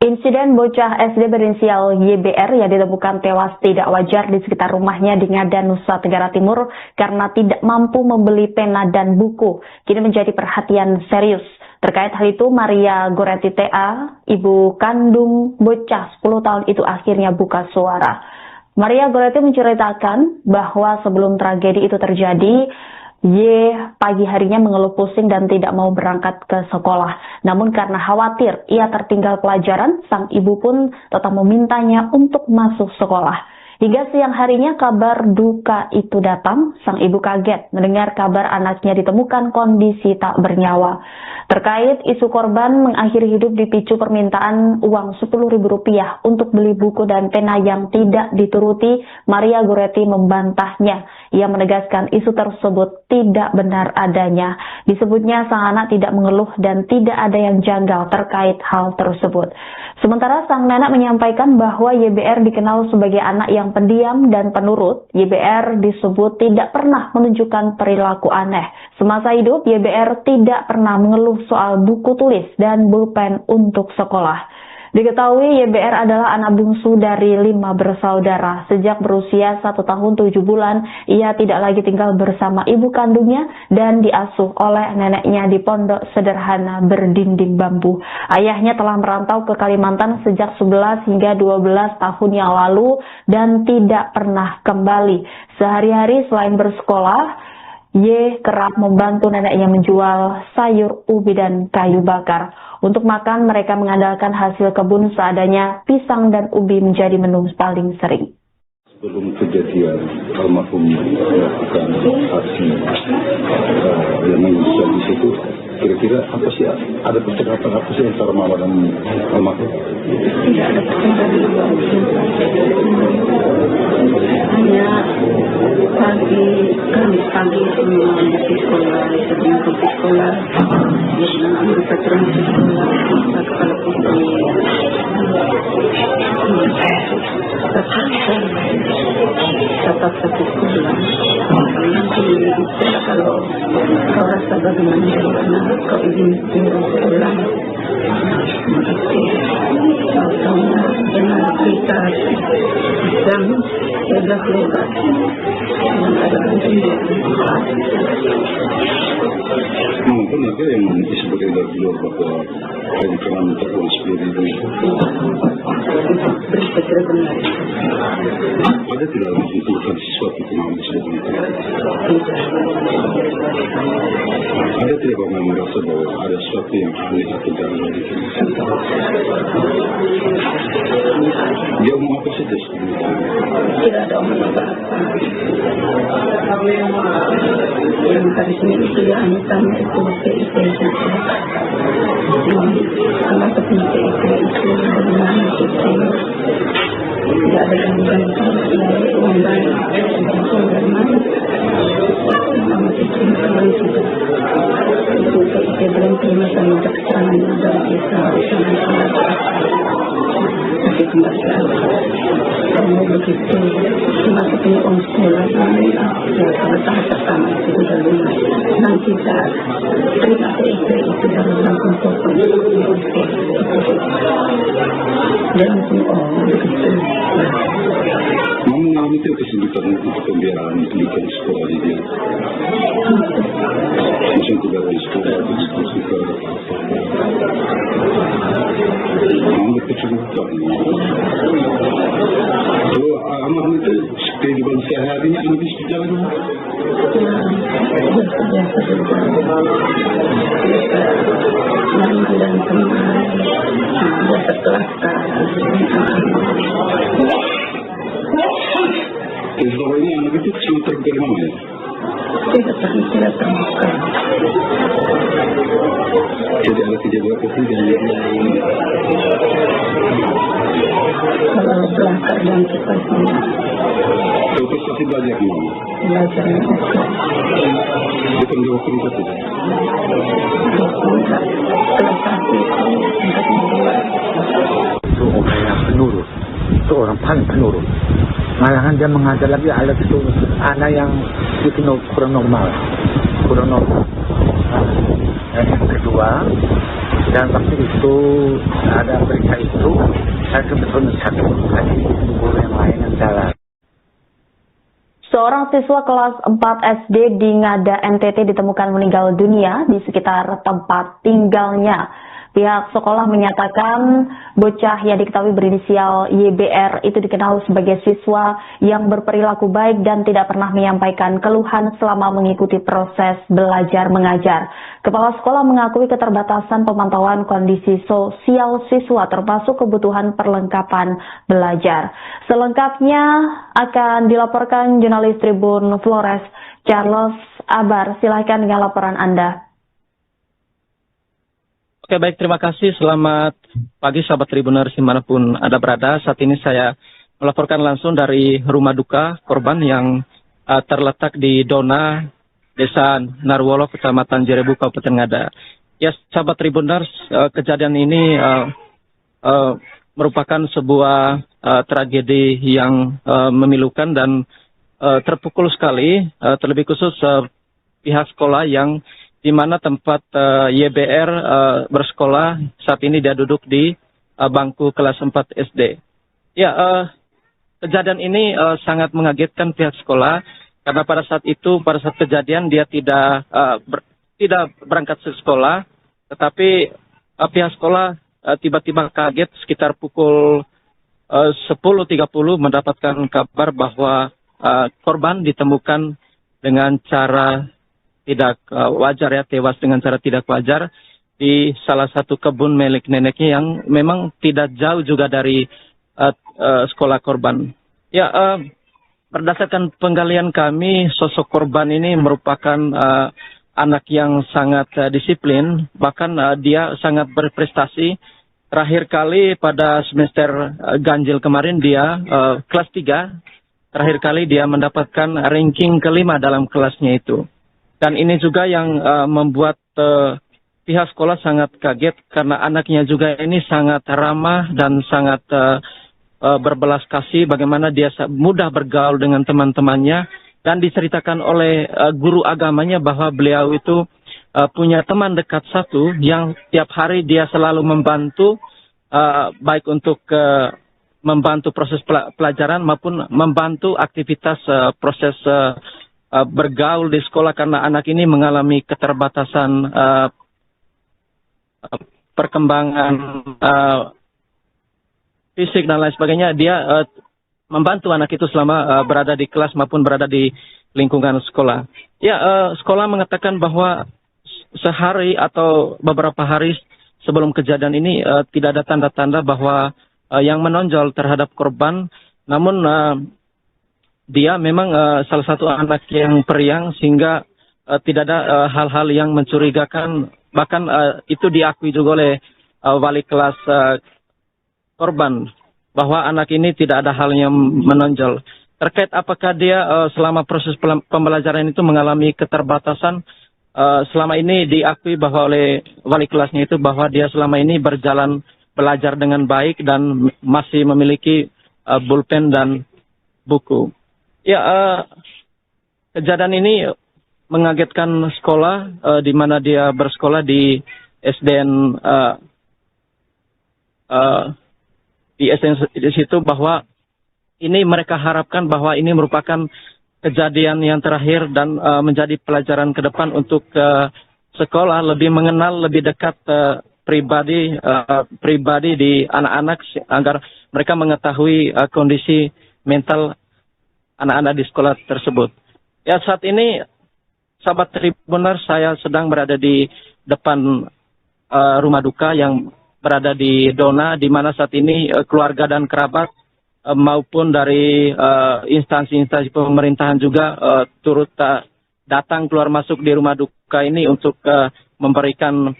Insiden bocah SD berinisial YBR yang ditemukan tewas tidak wajar di sekitar rumahnya di Ngada, Nusa Tenggara Timur karena tidak mampu membeli pena dan buku, kini menjadi perhatian serius. Terkait hal itu, Maria Goretti TA, ibu kandung bocah 10 tahun itu akhirnya buka suara. Maria Goretti menceritakan bahwa sebelum tragedi itu terjadi, Y pagi harinya mengeluh pusing dan tidak mau berangkat ke sekolah. Namun karena khawatir ia tertinggal pelajaran, sang ibu pun tetap memintanya untuk masuk sekolah. Hingga siang harinya kabar duka itu datang, sang ibu kaget mendengar kabar anaknya ditemukan kondisi tak bernyawa. Terkait isu korban mengakhiri hidup dipicu permintaan uang Rp10.000 untuk beli buku dan pena yang tidak dituruti, Maria Goretti membantahnya. Ia menegaskan isu tersebut tidak benar adanya. Disebutnya sang anak tidak mengeluh dan tidak ada yang janggal terkait hal tersebut. Sementara sang nenek menyampaikan bahwa YBR dikenal sebagai anak yang pendiam dan penurut. YBR disebut tidak pernah menunjukkan perilaku aneh. Semasa hidup, YBR tidak pernah mengeluh soal buku tulis dan pulpen untuk sekolah. Diketahui YBR adalah anak bungsu dari 5 bersaudara. Sejak berusia 1 tahun 7 bulan, ia tidak lagi tinggal bersama ibu kandungnya dan diasuh oleh neneknya di pondok sederhana berdinding bambu. Ayahnya telah merantau ke Kalimantan sejak 11 hingga 12 tahun yang lalu dan tidak pernah kembali. Sehari-hari selain bersekolah, Y kerap membantu neneknya menjual sayur, ubi, dan kayu bakar. Untuk makan, mereka mengandalkan hasil kebun seadanya, pisang dan ubi menjadi menu paling sering. Sebelum kejadian almarhum melakukan aksi yang mengisah di situ, kira-kira apa sih, ada percakapan apa sih antara mama dan almarhum? Tidak ada percakapan. Hanya pagi semua di sekolah, sebelum pergi sekolah, mereka terang di sekolah, kepala putih. Tetap satu sekolah. Nanti kalau kau rasa bagaimana kau ingin pulang, kau dengan kita dan sudah lepas. Mungkin ada yang disebutkan dari luar bahwa penyerangan terhadap Rp10.000 itu berita benar. Ada tidak menunjukkan sesuatu yang disebutkan itu? Ada tidak orang merasa bahwa ada sesuatu yang aneh atau janggal di sini? Dia mau apa saja sebenarnya? Tidak ada omong apa-apa. Yang tadi sendiri sudah tanya itu PIP saja. Kalau punya PIP itu bagaimana itu? Tidak ada gangguan uang baik dari mana? Sama itu kalau sudah itu PIP belum terima sama keterangan dari desa bersama tapi kembali kalau begitu masih punya uang sekolah ya kalau tahap pertama itu sudah lunas nanti kita terima PIP itu dalam langsung pokok dan semua begitu. Kamu mengalami itu kesulitan untuk pembiayaan pendidikan sekolah di dia? Mungkin tidak ada sekolah begitu suka kamu kesulitan. Kalau anak itu kehidupan sehari-harinya habis berjalan biasa mandi dan kemarin biasa kelas selama ini anak itu cuma terbuka mana ya? tidak terbuka. Tidak ada kejadian ketiga Kalau belajar dan kita semua kalau pasti belajar mana? belajar Bukan jauh cerita tidak? kelas 1 untuk membuat Itu orang yang penurut, itu orang paling penurut. Malahan dia mengajar lagi alat itu anak yang dikenal kurang normal. Dan yang kedua, dan waktu itu ada berita itu, saya sebetulnya sakit hati guru yang lain yang jalan. Seorang siswa kelas 4 SD di Ngada, NTT ditemukan meninggal dunia di sekitar tempat tinggalnya. Pihak sekolah menyatakan bocah yang diketahui berinisial YBR itu dikenal sebagai siswa yang berperilaku baik dan tidak pernah menyampaikan keluhan selama mengikuti proses belajar mengajar. Kepala sekolah mengakui keterbatasan pemantauan kondisi sosial siswa termasuk kebutuhan perlengkapan belajar. Selengkapnya akan dilaporkan jurnalis Tribun Flores Charles Abar. Silahkan dengan laporan Anda. Oke, baik, terima kasih. Selamat pagi sahabat Tribuners dimanapun Anda berada. Saat ini saya melaporkan langsung dari rumah duka korban yang terletak di Dona, Desa Narwolo, Kecamatan Jerebu, Kabupaten Ngada. Ya, sahabat Tribuners, kejadian ini merupakan sebuah tragedi yang memilukan dan terpukul sekali, terlebih khusus pihak sekolah yang di mana tempat YBR bersekolah saat ini dia duduk di bangku kelas 4 SD. Ya, kejadian ini sangat mengagetkan pihak sekolah karena pada saat kejadian dia tidak berangkat ke sekolah, tetapi pihak sekolah tiba-tiba kaget sekitar pukul 10.30 mendapatkan kabar bahwa korban ditemukan dengan cara tidak wajar, ya, tewas dengan cara tidak wajar di salah satu kebun milik neneknya yang memang tidak jauh juga dari sekolah korban. Ya, berdasarkan penggalian kami, sosok korban ini merupakan anak yang sangat disiplin, bahkan dia sangat berprestasi. Terakhir kali pada semester ganjil kemarin dia kelas 3, terakhir kali dia mendapatkan ranking kelima dalam kelasnya itu. Dan ini juga yang membuat pihak sekolah sangat kaget karena anaknya juga ini sangat ramah dan sangat berbelas kasih, bagaimana dia mudah bergaul dengan teman-temannya, dan diceritakan oleh guru agamanya bahwa beliau itu punya teman dekat satu yang tiap hari dia selalu membantu, baik untuk membantu proses pelajaran maupun membantu aktivitas proses bergaul di sekolah karena anak ini mengalami keterbatasan perkembangan fisik dan lain sebagainya. Dia membantu anak itu selama berada di kelas maupun berada di lingkungan sekolah. Ya, sekolah mengatakan bahwa sehari atau beberapa hari sebelum kejadian ini tidak ada tanda-tanda bahwa yang menonjol terhadap korban, namun dia memang salah satu anak yang periang sehingga tidak ada hal-hal yang mencurigakan. Bahkan itu diakui juga oleh wali kelas korban bahwa anak ini tidak ada hal yang menonjol. Terkait apakah dia selama proses pembelajaran itu mengalami keterbatasan, selama ini diakui bahwa oleh wali kelasnya itu bahwa dia selama ini berjalan belajar dengan baik dan masih memiliki pulpen dan buku. Ya, kejadian ini mengagetkan sekolah di mana dia bersekolah di SDN di situ, bahwa ini mereka harapkan bahwa ini merupakan kejadian yang terakhir dan menjadi pelajaran ke depan untuk sekolah lebih mengenal lebih dekat pribadi di anak-anak agar mereka mengetahui kondisi mental anak-anak di sekolah tersebut. Ya, saat ini sahabat Tribuners, saya sedang berada di depan rumah duka yang berada di Dona, di mana saat ini keluarga dan kerabat maupun dari instansi-instansi pemerintahan juga turut datang keluar masuk di rumah duka ini untuk memberikan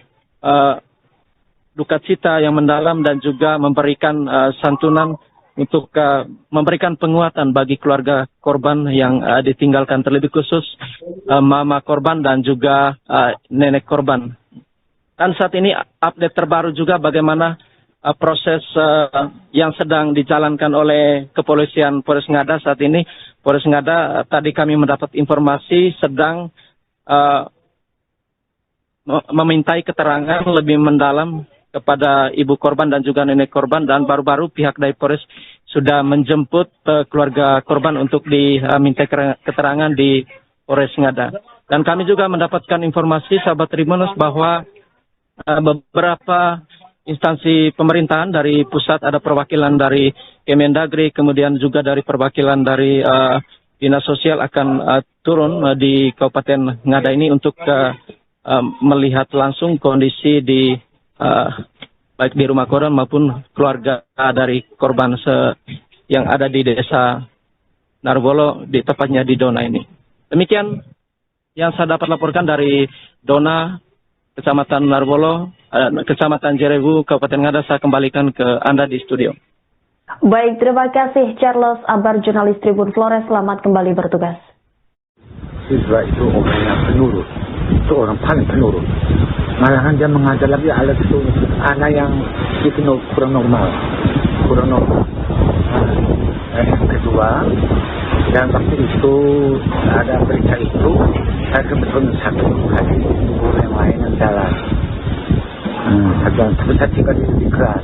duka cita yang mendalam dan juga memberikan santunan untuk memberikan penguatan bagi keluarga korban yang ditinggalkan, terlebih khusus mama korban dan juga nenek korban. Dan saat ini update terbaru juga bagaimana proses yang sedang dijalankan oleh kepolisian Polres Ngada saat ini. Polres Ngada tadi kami mendapat informasi sedang memintai keterangan lebih mendalam kepada ibu korban dan juga nenek korban, dan baru-baru pihak dari Polres sudah menjemput keluarga korban untuk diminta keterangan di Polres Ngada. Dan kami juga mendapatkan informasi sahabat Tribunnews bahwa beberapa instansi pemerintahan dari pusat, ada perwakilan dari Kemendagri, kemudian juga dari perwakilan dari Dinas Sosial akan turun di Kabupaten Ngada ini untuk melihat langsung kondisi di baik di rumah korban maupun keluarga dari korban yang ada di desa Narbolo, di tepatnya di Dona ini. Demikian yang saya dapat laporkan dari Dona, Kecamatan Narbolo, Kecamatan Jerebu, Kabupaten Ngada. Saya kembalikan ke Anda di studio. Baik, terima kasih Charles Abar, jurnalis Tribun Flores. Selamat kembali bertugas. Siswa itu orang yang penurut, itu orang paling penurut. Malahan dia mengajar lagi alat itu anak yang dikenal kurang normal. Dan yang kedua, dan waktu itu ada berita itu, saya kebetulan satu kali guru yang lain yang jalan. Tapi saya tinggal di kelas.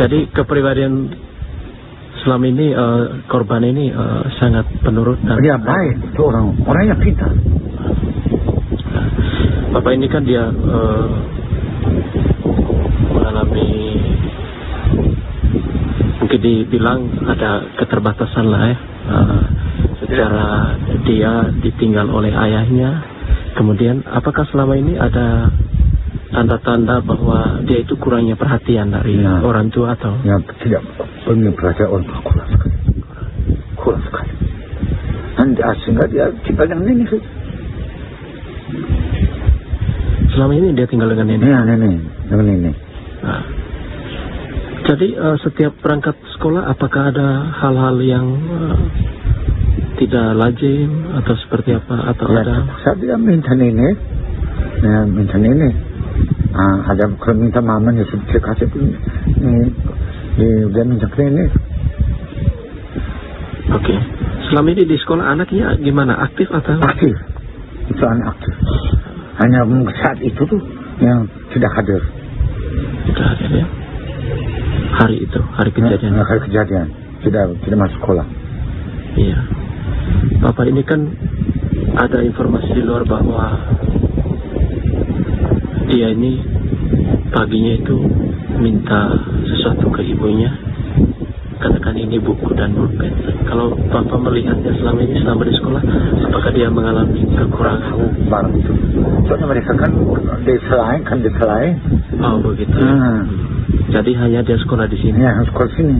Jadi kepribadian selama ini korban ini sangat penurut dan dia baik, itu orang yang pintar. Bapak ini kan dia mengalami, mungkin dibilang ada keterbatasan lah ya, secara dia ditinggal oleh ayahnya. Kemudian apakah selama ini ada tanda-tanda bahwa dia itu kurangnya perhatian dari orang tua atau? Ya, tidak punya perhatian orang tua, kurang sekali. Nanti sehingga dia tinggal dengan nenek. Selama ini dia tinggal dengan nenek? Ya, dengan nenek. Nah, jadi setiap berangkat sekolah apakah ada hal-hal yang tidak lazim atau seperti apa, atau ya, ada? Saya minta nenek, ada kalau minta mamanya saya kasih pun dia minta nenek. Oke. Selama ini di sekolah anaknya gimana, aktif atau? Aktif, itu anak aktif. Hanya saat itu tuh yang tidak hadir. Tidak hadir ya? Hari kejadian. Hari kejadian tidak masuk sekolah. Iya. Bapak ini kan ada informasi di luar bahwa dia ini paginya itu minta sesuatu ke ibunya, katakan ini buku dan pulpen. Kalau Bapak melihatnya selama di sekolah, apakah dia mengalami kekurangan barang itu? Soalnya mereka kan di selain. Oh begitu. Jadi hanya dia sekolah di sini. Ya, sekolah sini.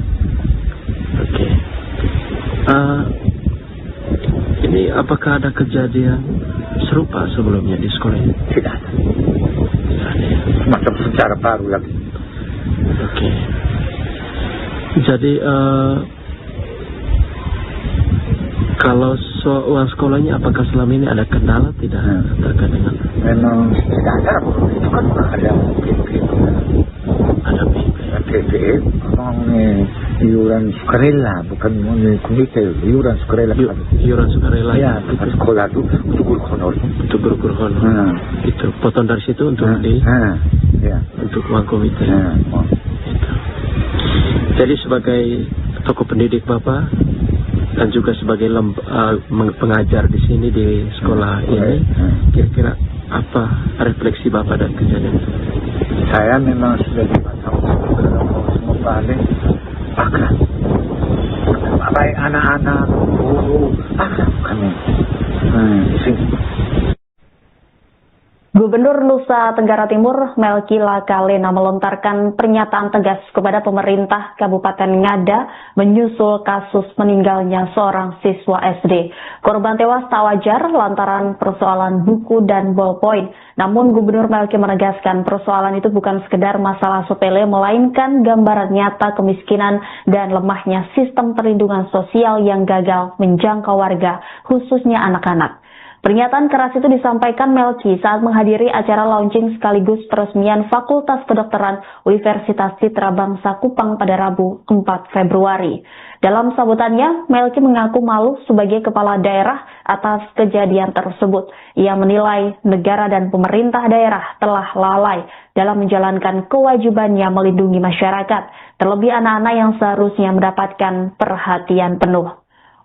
Oke. Ini apakah ada kejadian serupa sebelumnya di sekolah ini? Tidak. Macam secara baru lagi. Oke. Jadi kalau uang sekolahnya apakah selama ini ada kendala tidak terkait dengan? Memang tidak ada, itu kan ada PP, iuran sukarela, bukan komite, iuran sukarela. Iuran sukarela ya, sekolah itu untuk guru honor. Untuk guru honor. Itu potong dari situ untuk untuk uang komite. Itu. Jadi sebagai tokoh pendidik Bapak dan juga sebagai pengajar di sini di sekolah ini, kira-kira apa refleksi Bapak dan kejadian itu? Saya memang sudah tahu semua balik akrab. Baik anak-anak, guru, akrab kami. Gubernur Nusa Tenggara Timur Melki Lakalena melontarkan pernyataan tegas kepada pemerintah Kabupaten Ngada menyusul kasus meninggalnya seorang siswa SD. Korban tewas tak wajar lantaran persoalan buku dan ballpoint. Namun Gubernur Melki menegaskan persoalan itu bukan sekedar masalah sepele, melainkan gambaran nyata kemiskinan dan lemahnya sistem perlindungan sosial yang gagal menjangkau warga, khususnya anak-anak. Pernyataan keras itu disampaikan Melki saat menghadiri acara launching sekaligus peresmian Fakultas Kedokteran Universitas Citra Bangsa Kupang pada Rabu 4 Februari. Dalam sambutannya, Melki mengaku malu sebagai kepala daerah atas kejadian tersebut. Ia menilai negara dan pemerintah daerah telah lalai dalam menjalankan kewajibannya melindungi masyarakat, terlebih anak-anak yang seharusnya mendapatkan perhatian penuh.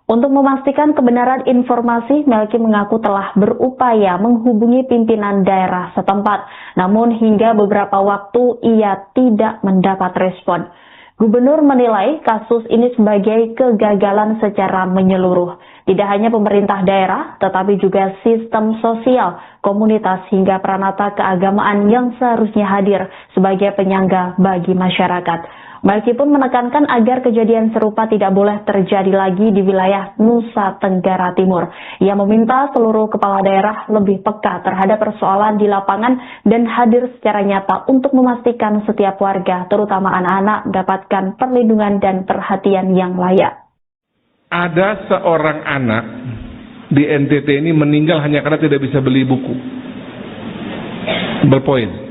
Untuk memastikan kebenaran informasi, Melki mengaku telah berupaya menghubungi pimpinan daerah setempat, namun hingga beberapa waktu ia tidak mendapat respon. Gubernur menilai kasus ini sebagai kegagalan secara menyeluruh. Tidak hanya pemerintah daerah, tetapi juga sistem sosial, komunitas hingga peranata keagamaan yang seharusnya hadir sebagai penyangga bagi masyarakat. Melki pun menekankan agar kejadian serupa tidak boleh terjadi lagi di wilayah Nusa Tenggara Timur. Ia meminta seluruh kepala daerah lebih peka terhadap persoalan di lapangan dan hadir secara nyata untuk memastikan setiap warga, terutama anak-anak, mendapatkan perlindungan dan perhatian yang layak. Ada seorang anak di NTT ini meninggal hanya karena tidak bisa beli buku berpoin.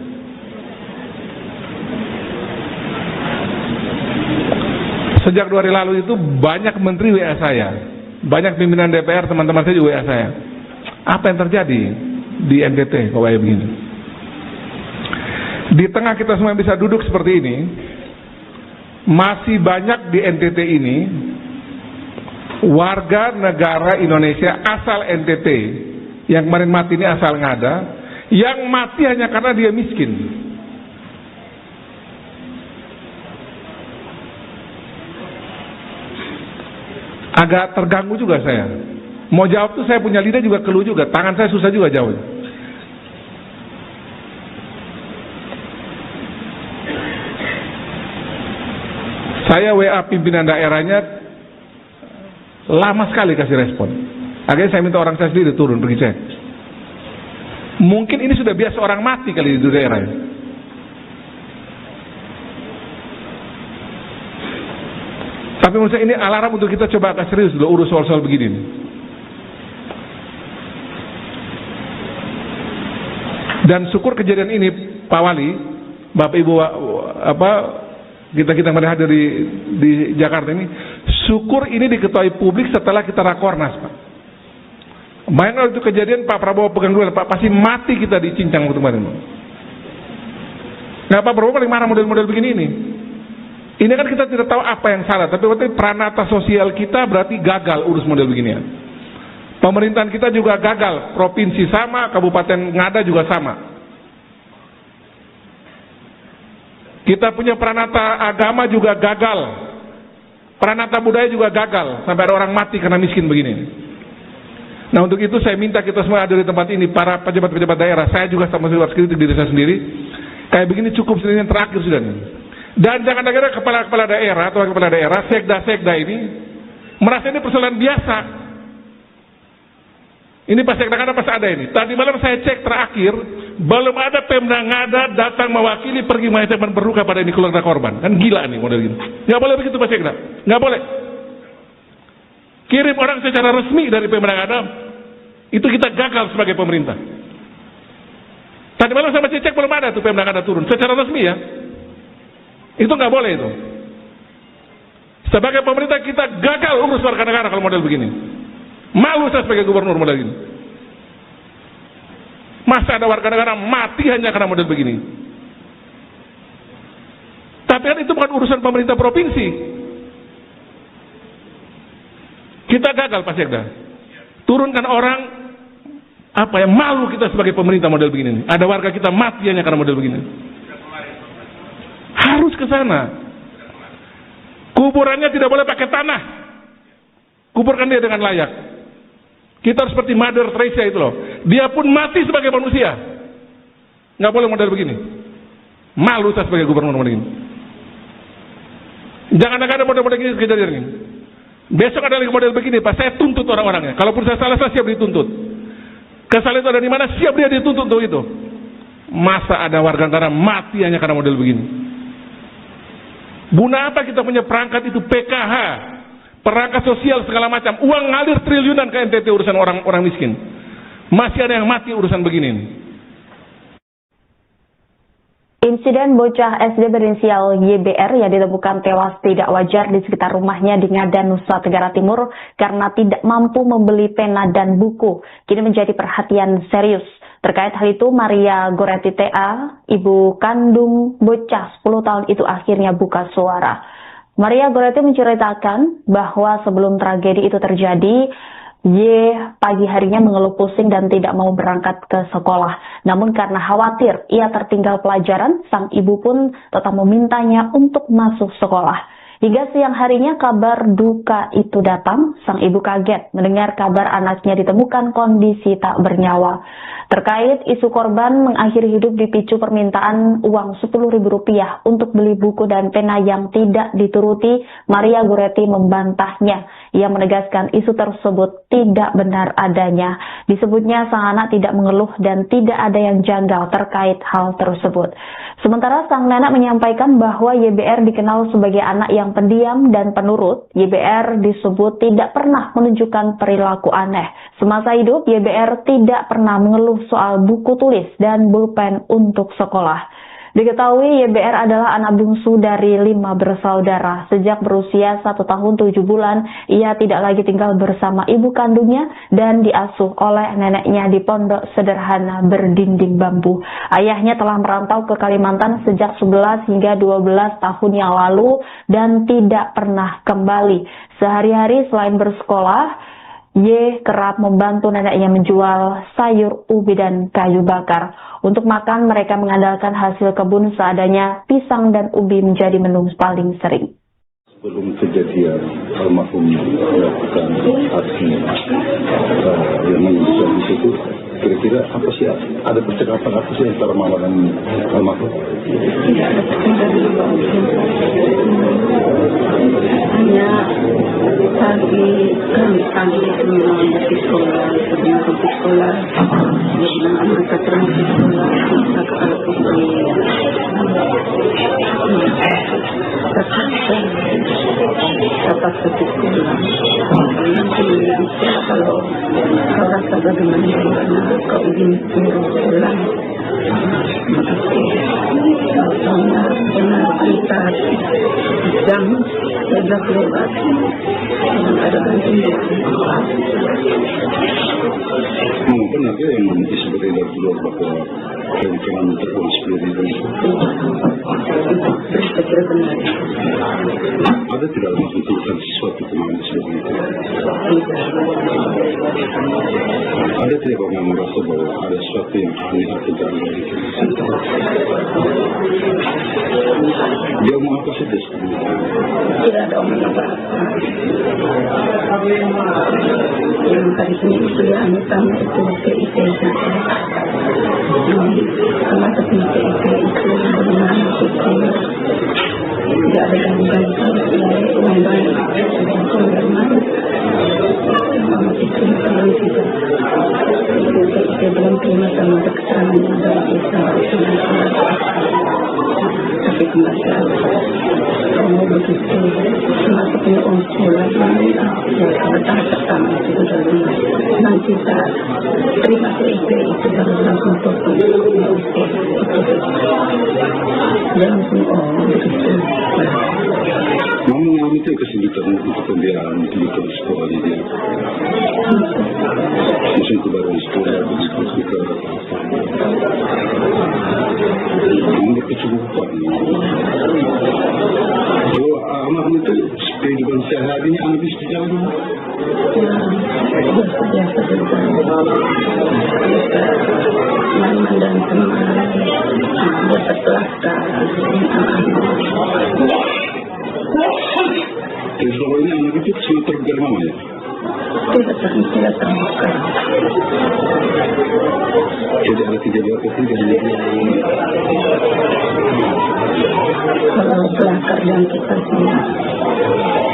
Sejak 2 hari lalu itu banyak menteri WA saya, banyak pimpinan DPR, teman-teman saya juga WA saya. Apa yang terjadi di NTT kok kayak begini? Di tengah kita semua bisa duduk seperti ini, masih banyak di NTT ini warga negara Indonesia asal NTT yang kemarin mati ini asal Ngada, yang mati hanya karena dia miskin. Agak terganggu juga saya. Mau jawab tuh saya punya lidah juga keluh juga, tangan saya susah juga jawab. Saya WA pimpinan daerahnya lama sekali kasih respon. Akhirnya saya minta orang saya sendiri turun pergi cek. Mungkin ini sudah biasa orang mati kali di daerah. Tapi menurut saya ini alarm untuk kita coba agak serius dulu urus soal-soal begini. Dan syukur kejadian ini, Pak Wali, Bapak Ibu, kita yang hadir di Jakarta ini, syukur ini diketahui publik setelah kita rakornas, Pak. Bayangkan itu kejadian Pak Prabowo pegang dua, Pak, pasti mati kita di cincang waktu kemarin. Nah, Pak Prabowo paling marah model-model begini ini. Ini kan kita tidak tahu apa yang salah, tapi berarti peranata sosial kita berarti gagal urus model beginian. Pemerintahan kita juga gagal, provinsi sama, Kabupaten Ngada juga sama. Kita punya peranata agama juga gagal, peranata budaya juga gagal, sampai ada orang mati karena miskin begini. Nah, untuk itu saya minta kita semua ada di tempat ini, para pejabat-pejabat daerah, saya juga sama seperti kritik diri saya sendiri, kayak begini cukup sendiri yang terakhir sudah nih. Dan jangan kira kepala-kepala daerah atau kepala daerah, sekda-sekda ini merasa ini persoalan biasa. Ini pas sekda pas ada ini. Tadi malam saya cek terakhir, belum ada Pemda Ngada datang mewakili pergi menyampaikan berduka pada ini keluarga korban. Kan gila nih model gini. Nggak boleh begitu Pak Sekda, nggak boleh. Kirim orang secara resmi dari Pemda Ngada, itu kita gagal sebagai pemerintah. Tadi malam saya cek belum ada tuh Pemda Ngada turun secara resmi ya. Itu nggak boleh itu. Sebagai pemerintah kita gagal urus warga negara kalau model begini. Malu saya sebagai gubernur model gini. Masa ada warga negara mati hanya karena model begini. Tapi kan itu bukan urusan pemerintah provinsi. Kita gagal Pak Sekda. Turunkan orang apa yang malu kita sebagai pemerintah model begini. Ada warga kita mati hanya karena model begini. Harus ke sana. Kuburannya tidak boleh pakai tanah. Kuburkan dia dengan layak. Kita harus seperti Mother Teresa itu loh. Dia pun mati sebagai manusia. Nggak boleh model begini. Malu saya sebagai gubernur model ini. Jangan ada model-model gini kejadian ini. Besok ada lagi model begini, Pak. Saya tuntut orang-orangnya. Kalaupun saya salah, saya siap dituntut. Kesalahan itu ada di mana? Siap dia dituntut untuk itu. Masa ada warga negara mati hanya karena model begini? Guna apa kita punya perangkat itu PKH, perangkat sosial segala macam, uang ngalir triliunan ke NTT urusan orang miskin. Masih ada yang mati urusan begini. Insiden bocah SD berinisial YBR yang ditemukan tewas tidak wajar di sekitar rumahnya di Ngada, Nusa Tenggara Timur karena tidak mampu membeli pena dan buku, kini menjadi perhatian serius. Terkait hal itu, Maria Goretti TA, ibu kandung bocah 10 tahun itu akhirnya buka suara. Maria Goretti menceritakan bahwa sebelum tragedi itu terjadi, Y pagi harinya mengeluh pusing dan tidak mau berangkat ke sekolah. Namun karena khawatir ia tertinggal pelajaran, sang ibu pun tetap memintanya untuk masuk sekolah. Hingga siang harinya kabar duka itu datang, sang ibu kaget mendengar kabar anaknya ditemukan kondisi tak bernyawa. Terkait isu korban mengakhiri hidup dipicu permintaan uang Rp10.000 untuk beli buku dan pena yang tidak dituruti, Maria Goretti membantahnya. Ia menegaskan isu tersebut tidak benar adanya. Disebutnya sang anak tidak mengeluh dan tidak ada yang janggal terkait hal tersebut. Sementara sang nenek menyampaikan bahwa YBR dikenal sebagai anak yang pendiam dan penurut. YBR disebut tidak pernah menunjukkan perilaku aneh. Semasa hidup, YBR tidak pernah mengeluh soal buku tulis dan pulpen untuk sekolah. Diketahui YBR adalah anak bungsu dari 5 bersaudara. Sejak berusia 1 tahun 7 bulan, ia tidak lagi tinggal bersama ibu kandungnya dan diasuh oleh neneknya di pondok sederhana berdinding bambu. Ayahnya telah merantau ke Kalimantan sejak 11 hingga 12 tahun yang lalu dan tidak pernah kembali. Sehari-hari selain bersekolah, Y kerap membantu neneknya menjual sayur, ubi, dan kayu bakar. Untuk makan, mereka mengandalkan hasil kebun seadanya, pisang dan ubi menjadi menu paling sering. Sebelum kejadian almarhum melakukan aksi yang mengisah di situ, kira-kira apa sih, ada percakapan apa sih antara mama dan almarhum? Tidak ada percakapan. Hanya pagi sebelum pergi sekolah, dia bilang anak saya pergi sekolah, kita ke arah putri. Dapat pergi sekolah. Nanti bisa kalau kau rasa bagaimana kau ingin pulang. Makasih. Benar kita jam sudah keluar. Ada bantuan. Benar ke yang disebutkan dari luar bahwa kemungkinan terkonspirasi itu? Saya benar. Ada tidak menentukan sesuatu kemana seperti itu? Ada tidak orang merasa bahwa ada sesuatu yang aneh atau janggal itu? Dia mau apa saja sebenarnya? Tidak ada omong apa-apa. Yang tadi sini sudah anggotanya itu PIP saja. Kenapa PIP itu bagaimana itu? Tidak ada gangguan yang baik. Bagaimana? Itu kalau tidak. Saya belum terima sama keterangan yang dari tapi kembali kamu begitu masuknya uang sekolah kalau tahap pertama itu dulu nanti saat terima PIP itu baru langsung fokus langsung begitu. Mama mengalami kesulitan untuk pembiayaan di sekolah ini. Musim kebaruan sekolah begitu ke mama kecukupan. Kalau anak itu kehidupan sehari-harinya anak bisa jauh. Biasa juga. Mama dan teman dapat pelakar. Jadi selama ini anak itu sudah terbiar mama ya? Tidak terbuka. Jadi ada kejadian apa sih dari Kalau pelakar yang kita semua.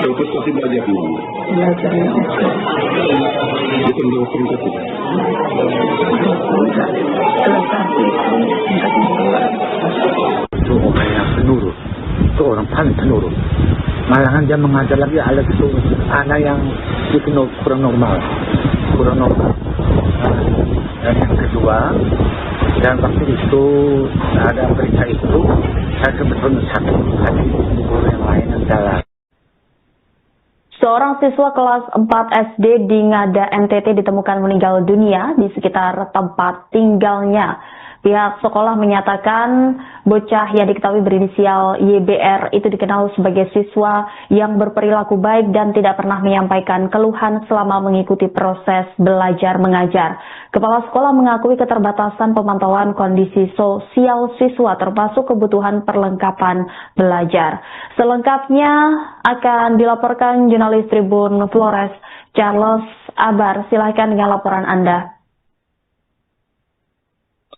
Terus pasti belajar mama? Belajarnya oke. Bukan jauh peringkat itu? Kalau satu itu tingkat kedua. Itu orang yang penurut. Itu orang paling penurut. Malahan dia mengajar lagi anak itu anak yang dikenal kurang normal. Purnomo. Dan yang kedua, dan waktu itu ada berita itu, saya sebetulnya sakit hati guru yang lain yang jalan. Seorang siswa kelas 4 SD di Ngada NTT ditemukan meninggal dunia di sekitar tempat tinggalnya. Pihak sekolah menyatakan bocah yang diketahui berinisial YBR itu dikenal sebagai siswa yang berperilaku baik dan tidak pernah menyampaikan keluhan selama mengikuti proses belajar mengajar. Kepala sekolah mengakui keterbatasan pemantauan kondisi sosial siswa termasuk kebutuhan perlengkapan belajar. Selengkapnya akan dilaporkan jurnalis Tribun Flores Charles Abar. Silahkan dengan laporan Anda.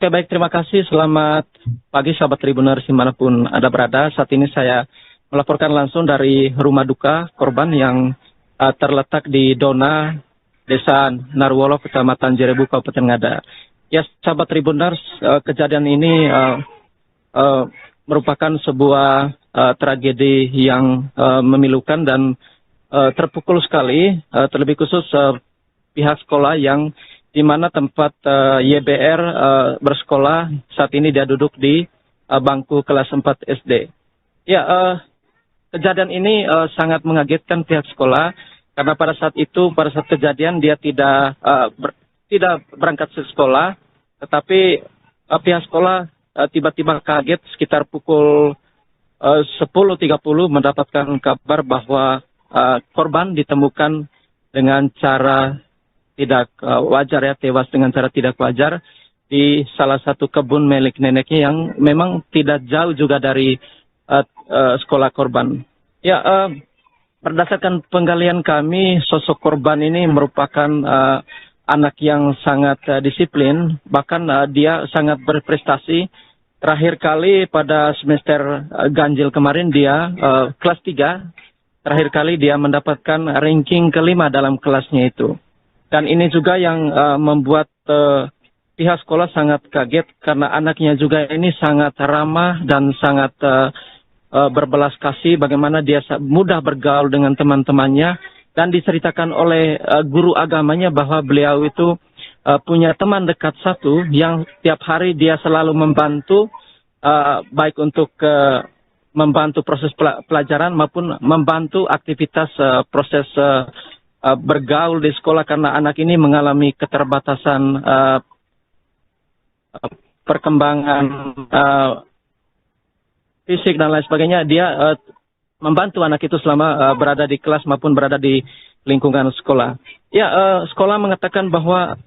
Oke, baik, terima kasih. Selamat pagi sahabat Tribuners dimanapun Anda berada. Saat ini saya melaporkan langsung dari rumah duka korban yang terletak di Dona, Desa Narwolo, Kecamatan Jerebu, Kabupaten Ngada. Ya, sahabat Tribuners, kejadian ini merupakan sebuah tragedi yang memilukan dan terpukul sekali, terlebih khusus pihak sekolah yang di mana tempat YBR bersekolah saat ini dia duduk di bangku kelas 4 SD. Ya, kejadian ini sangat mengagetkan pihak sekolah karena pada saat kejadian dia tidak berangkat ke sekolah, tetapi pihak sekolah tiba-tiba kaget sekitar pukul 10.30 mendapatkan kabar bahwa korban ditemukan dengan cara tidak wajar, ya, tewas dengan cara tidak wajar di salah satu kebun milik neneknya yang memang tidak jauh juga dari sekolah korban. Ya, berdasarkan penggalian kami, sosok korban ini merupakan anak yang sangat disiplin, bahkan dia sangat berprestasi. Terakhir kali pada semester ganjil kemarin dia kelas 3, terakhir kali dia mendapatkan ranking kelima dalam kelasnya itu. Dan ini juga yang membuat pihak sekolah sangat kaget karena anaknya juga ini sangat ramah dan sangat berbelas kasih, bagaimana dia mudah bergaul dengan teman-temannya, dan diceritakan oleh guru agamanya bahwa beliau itu punya teman dekat satu yang tiap hari dia selalu membantu, baik untuk membantu proses pelajaran maupun membantu aktivitas proses bergaul di sekolah karena anak ini mengalami keterbatasan perkembangan fisik dan lain sebagainya. Dia membantu anak itu selama berada di kelas maupun berada di lingkungan sekolah. Ya, sekolah mengatakan bahwa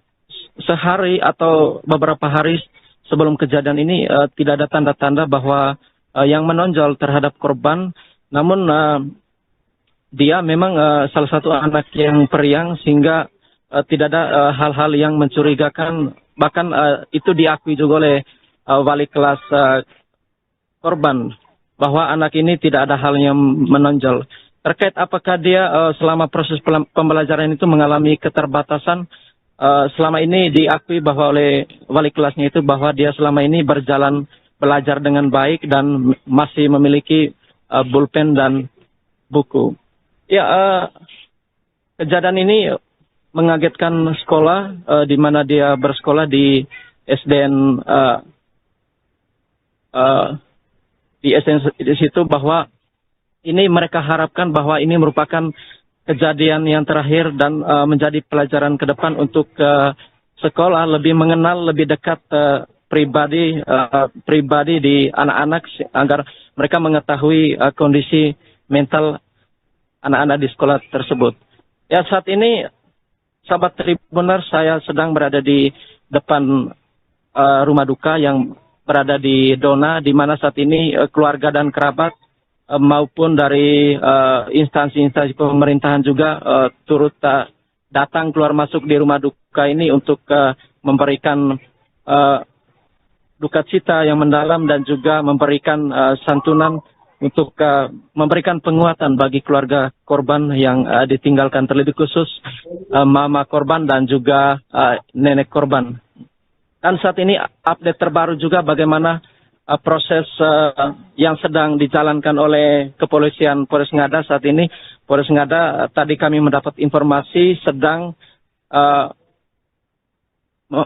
sehari atau beberapa hari sebelum kejadian ini tidak ada tanda-tanda bahwa yang menonjol terhadap korban, namun dia memang salah satu anak yang periang sehingga tidak ada hal-hal yang mencurigakan. Bahkan itu diakui juga oleh wali kelas korban bahwa anak ini tidak ada hal yang menonjol. Terkait apakah dia selama proses pembelajaran itu mengalami keterbatasan, selama ini diakui bahwa oleh wali kelasnya itu bahwa dia selama ini berjalan belajar dengan baik dan masih memiliki pulpen dan buku. Ya, kejadian ini mengagetkan sekolah di mana dia bersekolah di SDN di situ, bahwa ini mereka harapkan bahwa ini merupakan kejadian yang terakhir dan menjadi pelajaran ke depan untuk sekolah lebih mengenal lebih dekat pribadi di anak-anak agar mereka mengetahui kondisi mental anak-anak di sekolah tersebut. Ya, saat ini sahabat Tribuners, saya sedang berada di depan rumah duka yang berada di Dona, di mana saat ini keluarga dan kerabat maupun dari instansi-instansi pemerintahan juga turut datang keluar masuk di rumah duka ini untuk memberikan duka cita yang mendalam dan juga memberikan santunan untuk memberikan penguatan bagi keluarga korban yang ditinggalkan, terlebih khusus mama korban dan juga nenek korban. Dan saat ini update terbaru juga bagaimana proses yang sedang dijalankan oleh kepolisian Polres Ngada saat ini. Polres Ngada tadi kami mendapat informasi sedang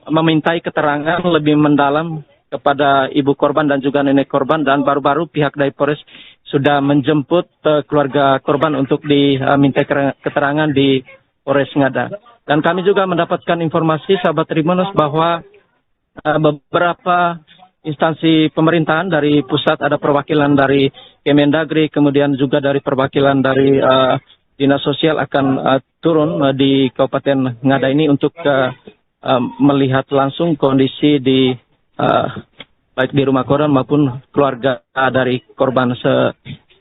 memintai keterangan lebih mendalam kepada ibu korban dan juga nenek korban, dan baru-baru pihak dari Polres sudah menjemput keluarga korban untuk diminta keterangan di Polres Ngada. Dan kami juga mendapatkan informasi, sahabat Tribunnews, bahwa beberapa instansi pemerintahan dari pusat, ada perwakilan dari Kemendagri, kemudian juga dari perwakilan dari Dinas Sosial akan turun di Kabupaten Ngada ini untuk melihat langsung kondisi di baik di rumah korban maupun keluarga dari korban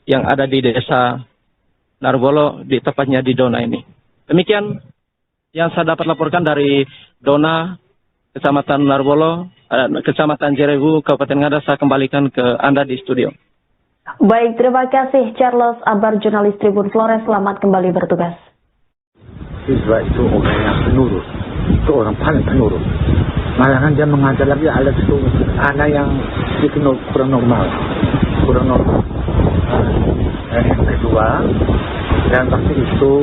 yang ada di desa Narbolo, di tepatnya di Dona ini. Demikian yang saya dapat laporkan dari Dona, Kecamatan Narbolo, Kecamatan Jerebu, Kabupaten Ngada. Saya kembalikan ke Anda di studio. Baik, terima kasih Charles Abar, jurnalis Tribun Flores. Selamat kembali bertugas. Siswa itu orang yang penurut, itu orang paling penurut. Malahan dia mengajar lagi alat itu anak yang dikenal kurang normal. Dan yang kedua, dan waktu itu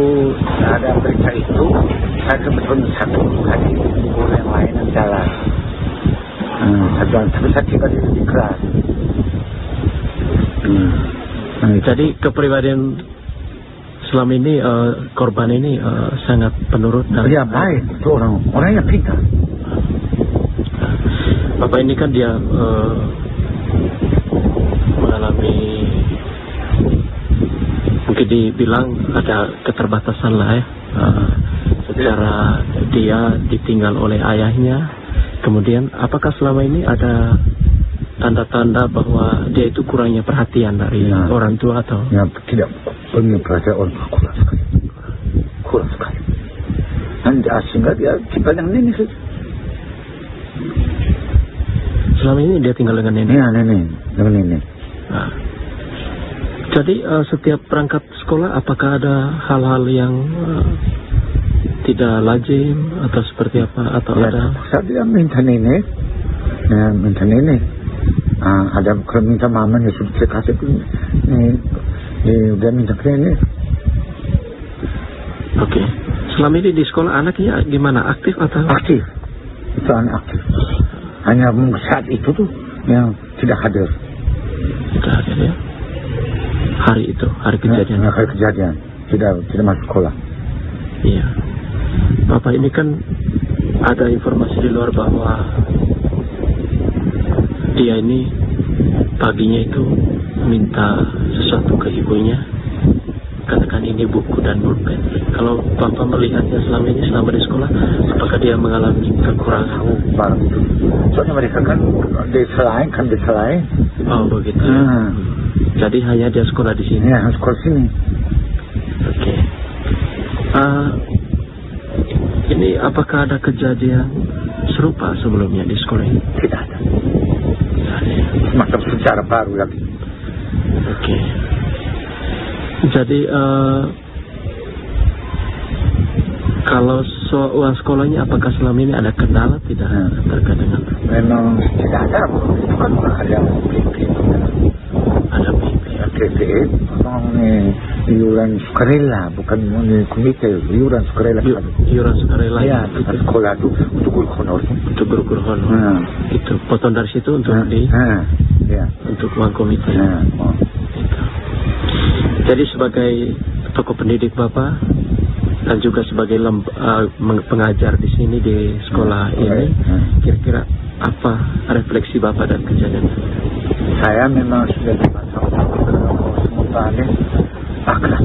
ada berita itu, saya sebetulnya satu kali guru yang lain yang jalan. Tapi saya tiba di kelas. Jadi kepribadian selama ini korban ini sangat penurut dan ya baik, itu orang yang pintar. Bapak ini kan dia mengalami, mungkin dibilang ada keterbatasan lah ya, secara dia ditinggal oleh ayahnya. Kemudian apakah selama ini ada tanda-tanda bahwa dia itu kurangnya perhatian dari orang tua atau? Ya, tidak punya perhatian orang tua, kurang sekali. Dan sehingga dia tinggal dengan nenek saja. Selama ini dia tinggal dengan nenek? Ya, dengan nenek. Nah, jadi setiap berangkat sekolah apakah ada hal-hal yang tidak lazim atau seperti apa? Atau ya, ada? Saya minta nenek. Ada kalau minta mama ya sudah kasih dia minta ke nenek. Oke. Selama ini di sekolah anaknya gimana? Aktif atau? Aktif. Itu anak aktif. Hanya saat itu tuh yang tidak hadir. Tidak hadir ya? Hari itu, hari kejadian. Hari kejadian. Tidak masuk sekolah. Iya. Bapak ini kan ada informasi di luar bahwa dia ini paginya itu minta sesuatu ke ibunya, katakan ini buku dan pulpen. Kalau Bapak melihatnya selama ini, selama di sekolah, apakah dia mengalami kekurangan? Barang itu. Soalnya mereka kan di selain. Oh begitu. Jadi hanya dia sekolah di sini. Ya, sekolah sini. Oke. Ini apakah ada kejadian serupa sebelumnya di sekolah ini? Tidak ada. Macam sejarah baru lagi. Oke. Jadi kalau uang sekolahnya apakah selama ini ada kendala tidak terkait dengan? Memang tidak ada. Itu kan ada PP. Ada PP. Iuran sukarela, bukan komite, iuran sukarela. Iuran sukarela ya, itu sekolah itu untuk guru honor. Untuk guru honor. Itu potong dari situ untuk untuk uang komite. Itu. Jadi sebagai tokoh pendidik Bapak dan juga sebagai pengajar di sini di sekolah ini, kira-kira apa refleksi Bapak dan kejadian? Saya memang sudah semuanya akrab.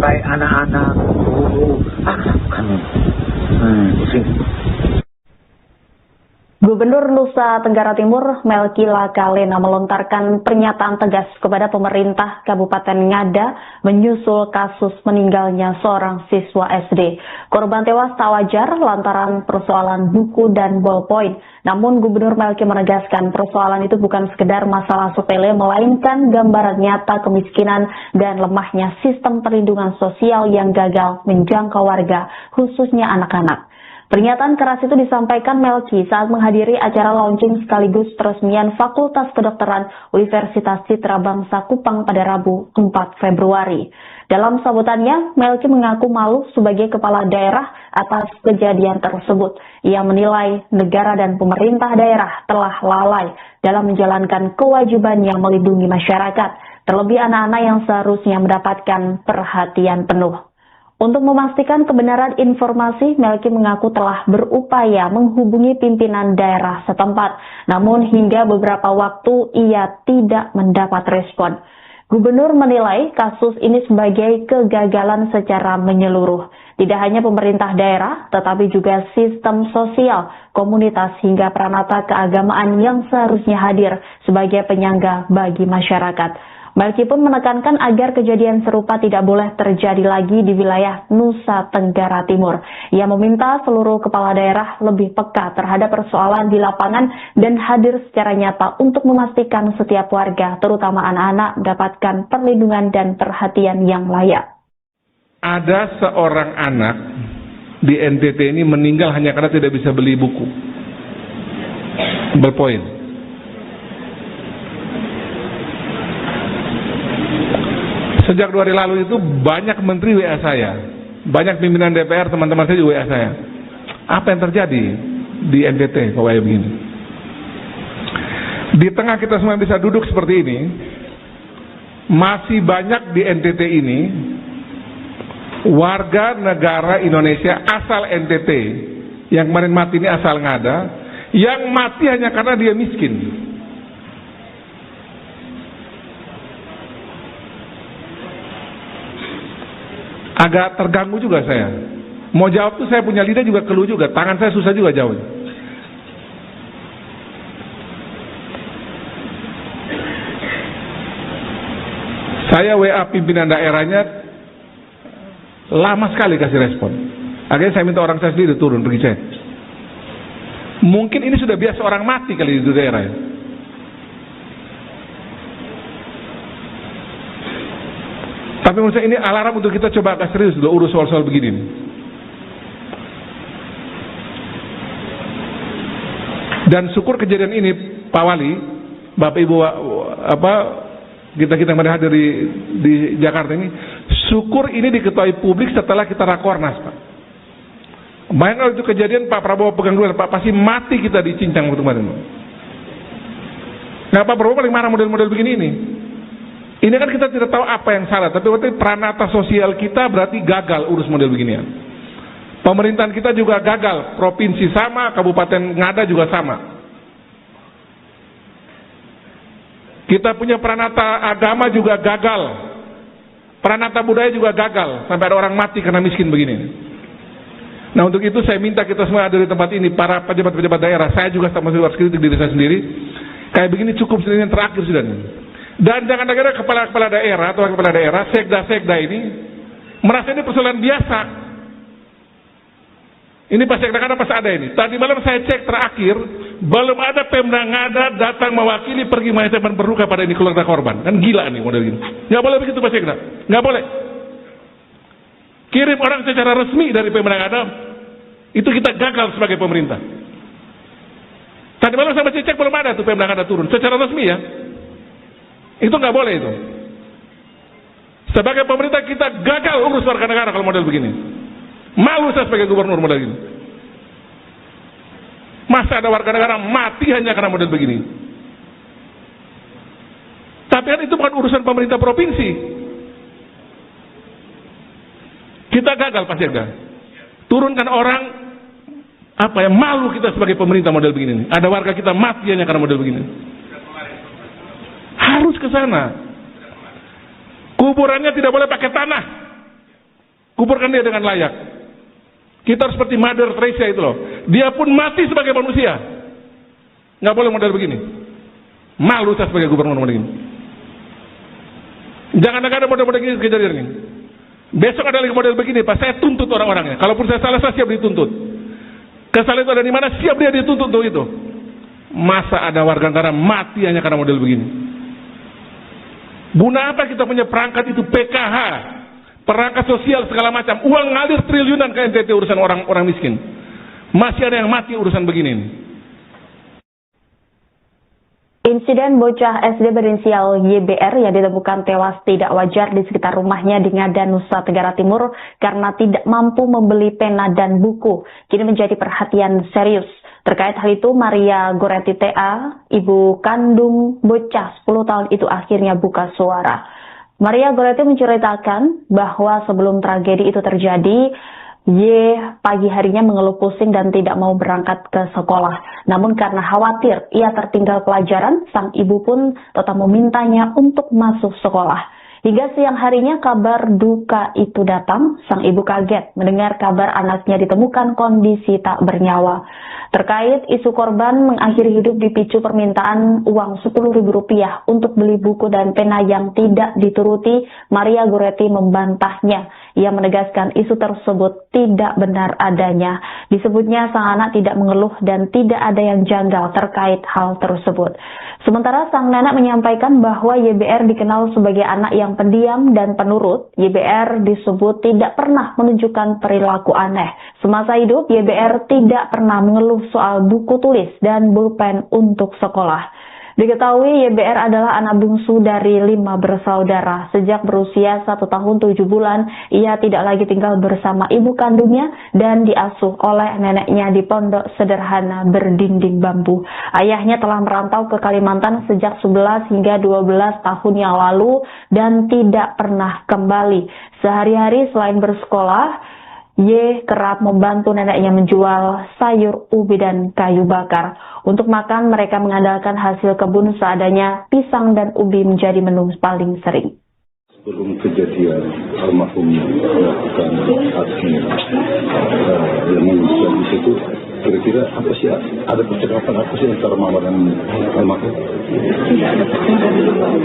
Baik anak-anak, guru, akrab kami. Gubernur Nusa Tenggara Timur Melki Lakalena melontarkan pernyataan tegas kepada pemerintah Kabupaten Ngada menyusul kasus meninggalnya seorang siswa SD. Korban tewas tak wajar lantaran persoalan buku dan ballpoint. Namun Gubernur Melki menegaskan persoalan itu bukan sekedar masalah sepele, melainkan gambaran nyata kemiskinan dan lemahnya sistem perlindungan sosial yang gagal menjangkau warga, khususnya anak-anak. Pernyataan keras itu disampaikan Melki saat menghadiri acara launching sekaligus peresmian Fakultas Kedokteran Universitas Citra Bangsa Kupang pada Rabu 4 Februari. Dalam sambutannya, Melki mengaku malu sebagai kepala daerah atas kejadian tersebut. Ia menilai negara dan pemerintah daerah telah lalai dalam menjalankan kewajibannya melindungi masyarakat, terlebih anak-anak yang seharusnya mendapatkan perhatian penuh. Untuk memastikan kebenaran informasi, Melki mengaku telah berupaya menghubungi pimpinan daerah setempat, namun hingga beberapa waktu ia tidak mendapat respon. Gubernur menilai kasus ini sebagai kegagalan secara menyeluruh. Tidak hanya pemerintah daerah, tetapi juga sistem sosial, komunitas hingga peranata keagamaan yang seharusnya hadir sebagai penyangga bagi masyarakat. Melki pun menekankan agar kejadian serupa tidak boleh terjadi lagi di wilayah Nusa Tenggara Timur. Ia meminta seluruh kepala daerah lebih peka terhadap persoalan di lapangan dan hadir secara nyata untuk memastikan setiap warga, terutama anak-anak, mendapatkan perlindungan dan perhatian yang layak. Ada seorang anak di NTT ini meninggal hanya karena tidak bisa beli buku. Berpoin. Sejak 2 hari lalu itu banyak menteri WA saya, banyak pimpinan DPR, teman-teman saya juga WA saya. Apa yang terjadi di NTT kalau kayak begini? Di tengah kita semua bisa duduk seperti ini, masih banyak di NTT ini warga negara Indonesia asal NTT yang kemarin mati ini asal Ngada, yang mati hanya karena dia miskin. Agak terganggu juga saya. Mau jawab tuh saya punya lidah juga keluh juga, tangan saya susah juga jawab. Saya WA pimpinan daerahnya lama sekali kasih respon. Akhirnya saya minta orang saya sendiri turun pergi cek. Mungkin ini sudah biasa orang mati kali di daerah ya. Tapi menurut saya ini alarm untuk kita coba agak serius dulu urus soal-soal begini. Dan syukur kejadian ini, Pak Wali, Bapak Ibu, kita yang hadir di Jakarta ini, syukur ini diketahui publik setelah kita rakornas, Pak. Bayangkan kalau itu kejadian Pak Prabowo pegang dulu, Pak, pasti mati kita dicincang waktu kemarin. Nah, Pak Prabowo paling marah model-model begini ini. Ini kan kita tidak tahu apa yang salah, tapi berarti peranata sosial kita berarti gagal urus model beginian. Pemerintahan kita juga gagal, provinsi sama, Kabupaten Ngada juga sama. Kita punya peranata agama juga gagal, peranata budaya juga gagal, sampai ada orang mati karena miskin begini. Nah, untuk itu saya minta kita semua ada di tempat ini, para pejabat-pejabat daerah, saya juga sama harus kritik diri saya sendiri. Kayak begini cukup yang terakhir sudah. Dan jangan kira kepala daerah atau kepala daerah, sekda ini merasa ini persoalan biasa. Ini pas sekda karena pas ada ini. Tadi malam saya cek terakhir, belum ada Pemda Ngada datang mewakili pergi menyampaikan berduka pada ini keluarga korban. Kan gila nih model ini. Nggak boleh begitu Pak Sekda, nggak boleh. Kirim orang secara resmi dari Pemda Ngada, itu kita gagal sebagai pemerintah. Tadi malam saya cek belum ada tuh Pemda Ngada turun secara resmi ya. Itu nggak boleh itu. Sebagai pemerintah kita gagal urus warga negara kalau model begini. Malu saya sebagai gubernur model ini. Masa ada warga negara mati hanya karena model begini. Tapi kan itu bukan urusan pemerintah provinsi. Kita gagal Pak Sekda. Turunkan orang malu kita sebagai pemerintah model begini. Ada warga kita mati hanya karena model begini. Harus ke sana. Kuburannya tidak boleh pakai tanah. Kuburkan dia dengan layak. Kita harus seperti Mother Teresa itu loh. Dia pun mati sebagai manusia. Nggak boleh model begini. Malu saya sebagai gubernur model ini. Jangan ada model-model begini kejadian ini. Besok ada lagi model begini, Pak. Saya tuntut orang-orangnya. Kalaupun saya salah, saya siap dituntut. Kesalahan itu ada di mana? Siap dia dituntut untuk itu. Masa ada warga negara mati hanya karena model begini? Guna apa kita punya perangkat itu PKH, perangkat sosial segala macam, uang ngalir triliunan ke NTT urusan orang miskin. Masih ada yang mati urusan begini nih. Insiden bocah SD berinisial YBR yang ditemukan tewas tidak wajar di sekitar rumahnya di Ngada, Nusa Tenggara Timur karena tidak mampu membeli pena dan buku, kini menjadi perhatian serius. Terkait hal itu, Maria Goretti TA, ibu kandung bocah 10 tahun itu akhirnya buka suara. Maria Goretti menceritakan bahwa sebelum tragedi itu terjadi, Y pagi harinya mengeluh pusing dan tidak mau berangkat ke sekolah. Namun karena khawatir ia tertinggal pelajaran, sang ibu pun tetap memintanya untuk masuk sekolah. Hingga siang harinya kabar duka itu datang, sang ibu kaget mendengar kabar anaknya ditemukan kondisi tak bernyawa. Terkait isu korban mengakhiri hidup dipicu permintaan uang Rp10.000 untuk beli buku dan pena yang tidak dituruti, Maria Goretti membantahnya. Ia menegaskan isu tersebut tidak benar adanya. Disebutnya sang anak tidak mengeluh dan tidak ada yang janggal terkait hal tersebut. Sementara sang nenek menyampaikan bahwa YBR dikenal sebagai anak yang pendiam dan penurut. YBR disebut tidak pernah menunjukkan perilaku aneh. Semasa hidup, YBR tidak pernah mengeluh soal buku tulis dan pulpen untuk sekolah. Diketahui YBR adalah anak bungsu dari 5 bersaudara. Sejak berusia 1 tahun 7 bulan, ia tidak lagi tinggal bersama ibu kandungnya dan diasuh oleh neneknya di pondok sederhana berdinding bambu. Ayahnya telah merantau ke Kalimantan sejak 11 hingga 12 tahun yang lalu dan tidak pernah kembali. Sehari-hari selain bersekolah, Y kerap membantu neneknya menjual sayur, ubi, dan kayu bakar. Untuk makan, mereka mengandalkan hasil kebun seadanya, pisang dan ubi menjadi menu paling sering. Sebelum kejadian almarhum melakukan aksi yang mengusir di situ, kira-kira apa sih, ada percakapan apa sih antara mama dan almarhum? Tidak ada percakapan.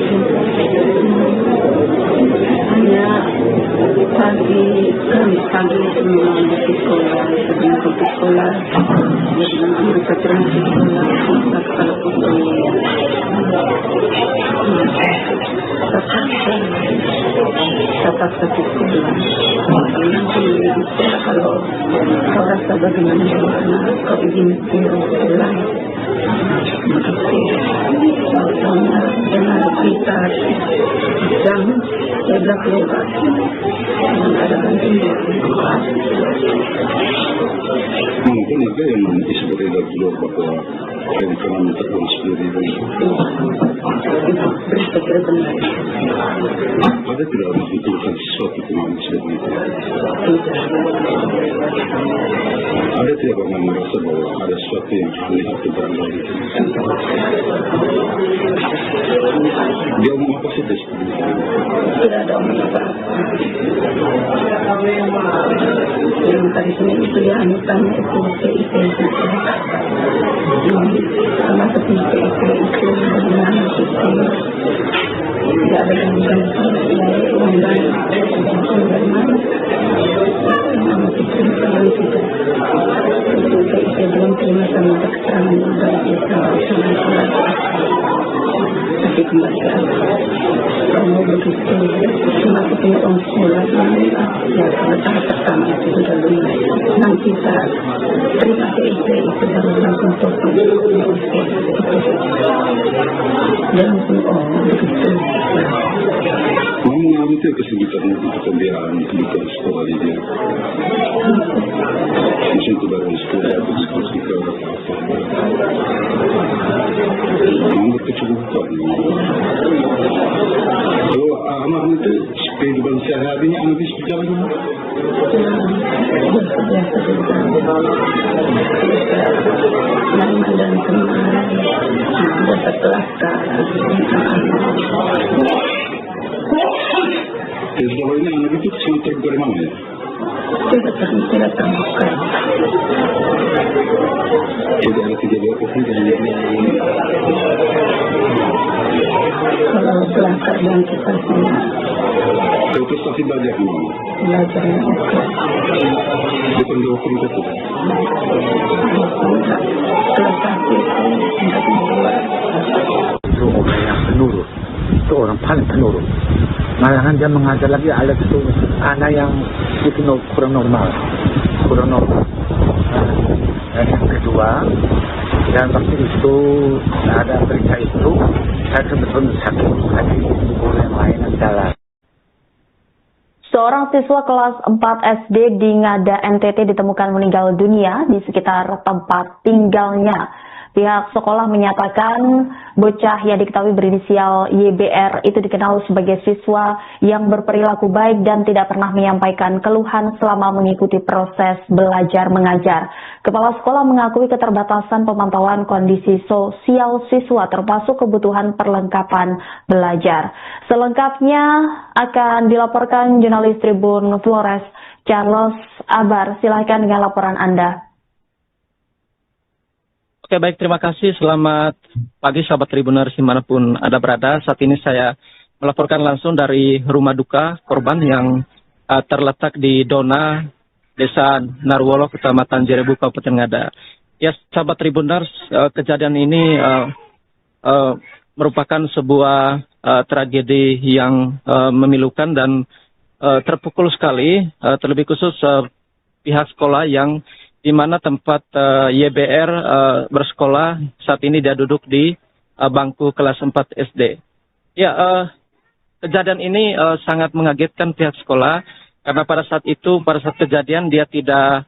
Hanya pagi semua di sekolah, sebelum ke sekolah, mereka terang di sekolah, kalau tetap satu sekolah. Kalau kau rasa bagaimana kau ingin pulang, dengan kita jangan saya keluar ada bantuan. Mungkin ada yang disebut dari luar bahwa yang pernah minta uang Rp10.000. Ada tidak membutuhkan sesuatu yang seperti itu? Ada tidak pernah merasa bahwa ada sesuatu yang aneh atau barangkali itu? Dia omong apa sih? Tidak ada omong apa. Yang tadi sini itu ya anutannya itu PIP sama seperti PIP itu dengan sistem tidak ada gangguan uang dari mana nama sistem kalau itu PIP belum terima sama keterangan dari sama tapi kembali kalau begitu cuma ketemu orang sekolah ya kalau tahap pertama itu sudah lunas nanti saat terima PIP itu baru langsung total dan begitu Kamu mengalami itu kesulitan untuk pembiayaan untuk sekolah ini? Mungkin itu baru sekolah atau diskusi ke kamu berkecukupan. Kalau anak itu kehidupan sehari-harinya anak bisa berjalan lama dan tenang setelah sekolah ini anak itu sangat terbuka dari mana ya? tidak terbuka. Tidak ada kejadian apa-apa kalau pelakar yang kita semua kalau prestasi belajar gimana? belajar yang oke Bukan dosen itu prestasi itu membuat itu orang yang penurut, itu orang paling penurut. Malahan dia mengajar lagi alat itu anak yang itu kurang normal. Dan yang kedua, dan waktu itu ada berita itu, saya sebetulnya sakit hati guru yang lain adalah. Seorang siswa kelas 4 SD di Ngada NTT ditemukan meninggal dunia di sekitar tempat tinggalnya. Pihak sekolah menyatakan bocah yang diketahui berinisial YBR itu dikenal sebagai siswa yang berperilaku baik dan tidak pernah menyampaikan keluhan selama mengikuti proses belajar mengajar. Kepala sekolah mengakui keterbatasan pemantauan kondisi sosial siswa termasuk kebutuhan perlengkapan belajar. Selengkapnya akan dilaporkan jurnalis Tribun Flores Charles Abar. Silahkan dengan laporan Anda. Oke, baik, terima kasih. Selamat pagi sahabat Tribuners dimanapun Anda berada. Saat ini saya melaporkan langsung dari rumah duka korban yang terletak di Dona, Desa Narwolo, Kecamatan Jerebu, Kabupaten Ngada. Ya, sahabat Tribuners, kejadian ini merupakan sebuah tragedi yang memilukan dan terpukul sekali, terlebih khusus pihak sekolah yang di mana tempat YBR bersekolah saat ini dia duduk di bangku kelas 4 SD. Ya, kejadian ini sangat mengagetkan pihak sekolah karena pada saat kejadian dia tidak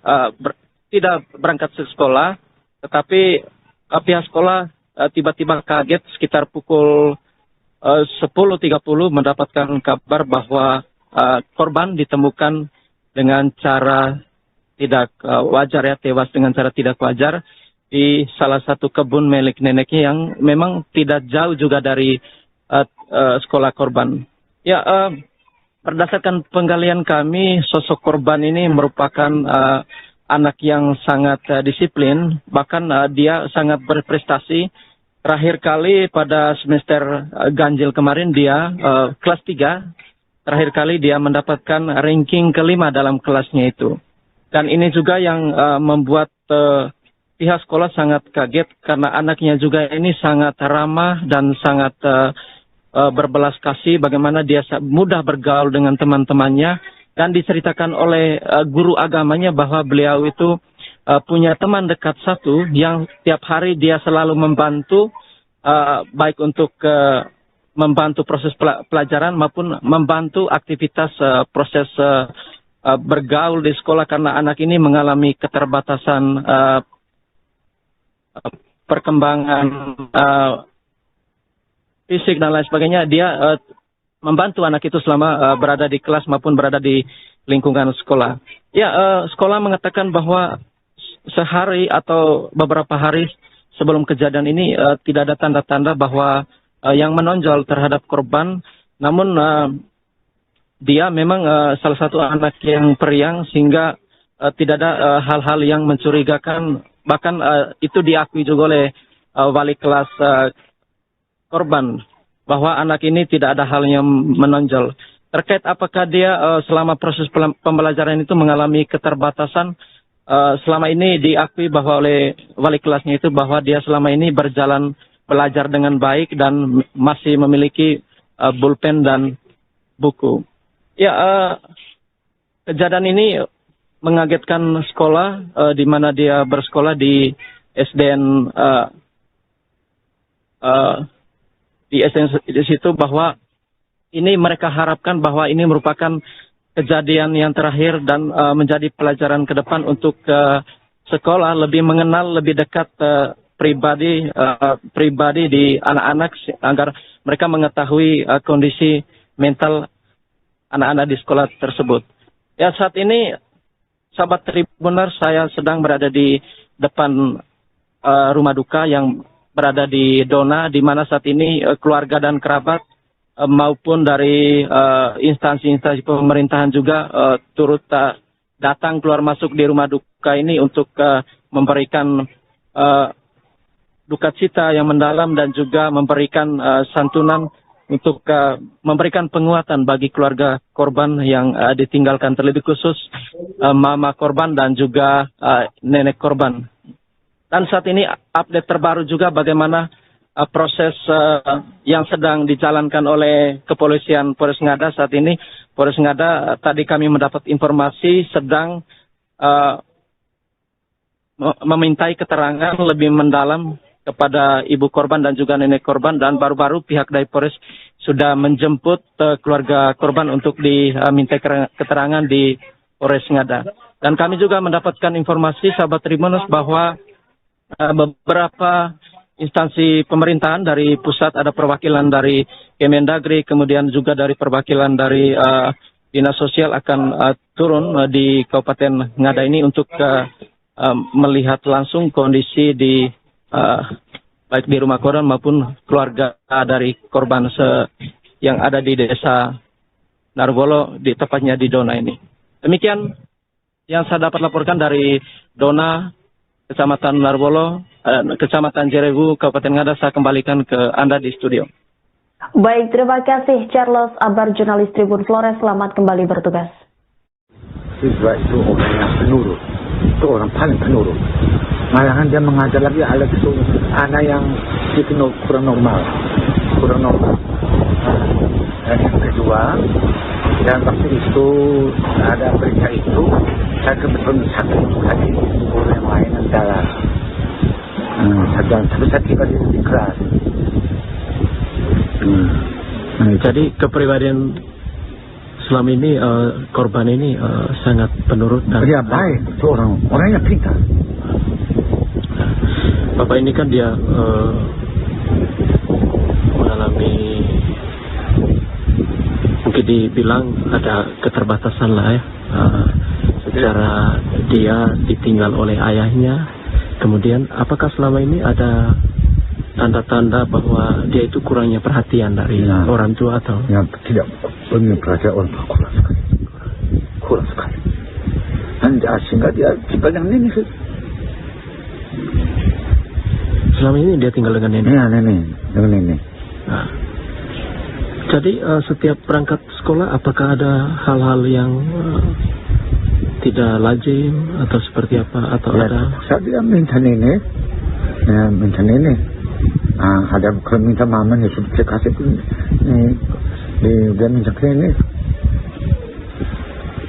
berangkat ke sekolah, tetapi pihak sekolah tiba-tiba kaget sekitar pukul 10.30 mendapatkan kabar bahwa korban ditemukan dengan cara tidak wajar, ya, tewas dengan cara tidak wajar di salah satu kebun milik neneknya yang memang tidak jauh juga dari sekolah korban. Ya, berdasarkan penggalian kami, sosok korban ini merupakan anak yang sangat disiplin, bahkan dia sangat berprestasi. Terakhir kali pada semester ganjil kemarin dia kelas 3, terakhir kali dia mendapatkan ranking kelima dalam kelasnya itu. Dan ini juga yang membuat pihak sekolah sangat kaget karena anaknya juga ini sangat ramah dan sangat berbelas kasih, bagaimana dia mudah bergaul dengan teman-temannya, dan diceritakan oleh guru agamanya bahwa beliau itu punya teman dekat satu yang tiap hari dia selalu membantu, baik untuk membantu proses pelajaran maupun membantu aktivitas proses bergaul di sekolah, karena anak ini mengalami keterbatasan perkembangan fisik dan lain sebagainya. Dia membantu anak itu selama berada di kelas maupun berada di lingkungan sekolah. Ya, sekolah mengatakan bahwa sehari atau beberapa hari sebelum kejadian ini tidak ada tanda-tanda bahwa yang menonjol terhadap korban, namun dia memang salah satu anak yang periang sehingga tidak ada hal-hal yang mencurigakan. Bahkan itu diakui juga oleh wali kelas korban bahwa anak ini tidak ada hal yang menonjol. Terkait apakah dia selama proses pembelajaran itu mengalami keterbatasan, selama ini diakui bahwa oleh wali kelasnya itu bahwa dia selama ini berjalan belajar dengan baik dan masih memiliki pulpen dan buku. Ya, kejadian ini mengagetkan sekolah di mana dia bersekolah di SDN di situ, bahwa ini mereka harapkan bahwa ini merupakan kejadian yang terakhir dan menjadi pelajaran ke depan untuk sekolah lebih mengenal lebih dekat pribadi di anak-anak agar mereka mengetahui kondisi mental anak-anak di sekolah tersebut. Ya, saat ini sahabat Tribuners, saya sedang berada di depan rumah duka yang berada di Dona, di mana saat ini keluarga dan kerabat maupun dari instansi-instansi pemerintahan juga turut datang keluar masuk di rumah duka ini untuk memberikan duka cita yang mendalam dan juga memberikan santunan untuk memberikan penguatan bagi keluarga korban yang ditinggalkan, terlebih khusus mama korban dan juga nenek korban. Dan saat ini update terbaru juga bagaimana proses yang sedang dijalankan oleh kepolisian Polres Ngada saat ini. Polres Ngada tadi kami mendapat informasi sedang memintai keterangan lebih mendalam kepada ibu korban dan juga nenek korban, dan baru-baru pihak dari Polres sudah menjemput keluarga korban untuk diminta keterangan di Polres Ngada. Dan kami juga mendapatkan informasi, sahabat Tribunnews, bahwa beberapa instansi pemerintahan dari pusat, ada perwakilan dari Kemendagri, kemudian juga dari perwakilan dari Dinas Sosial akan turun di Kabupaten Ngada ini untuk melihat langsung kondisi di baik di rumah korban maupun keluarga dari korban yang ada di desa Narwolo, di tepatnya di Dona ini. Demikian yang saya dapat laporkan dari Dona, Kecamatan Narwolo, Kecamatan Jerewu, Kabupaten Ngada. Saya kembalikan ke Anda di studio. Baik, terima kasih Charles Abar, jurnalis Tribun Flores. Selamat kembali bertugas. Siswa itu orang yang penurut, itu orang paling penurut. Malahan dia mengajar lagi anak yang itu kurang normal. Dan yang kedua, dan waktu itu ada berita itu, saya kebetulan sakit hati guru yang lain yang jalan. Tapi saya tiba di kelas. Jadi kepribadian selama ini korban ini sangat penurut dan ya baik, itu orangnya pintar. Bapak ini kan dia mengalami, mungkin dibilang ada keterbatasan lah ya, secara dia ditinggal oleh ayahnya. Kemudian apakah selama ini ada tanda-tanda bahwa dia itu kurangnya perhatian dari orang tua atau? Ya tidak punya perhatian orang tua, kurang sekali. Dan sehingga dia dibanding nenek. Selama ini dia tinggal dengan nenek? Ya, dengan nenek. Nah, jadi setiap berangkat sekolah apakah ada hal-hal yang tidak lazim atau seperti apa, atau ya, ada? Saya minta nenek, ada kalau minta mama ya sudah saya kasih pun dia minta ke nenek.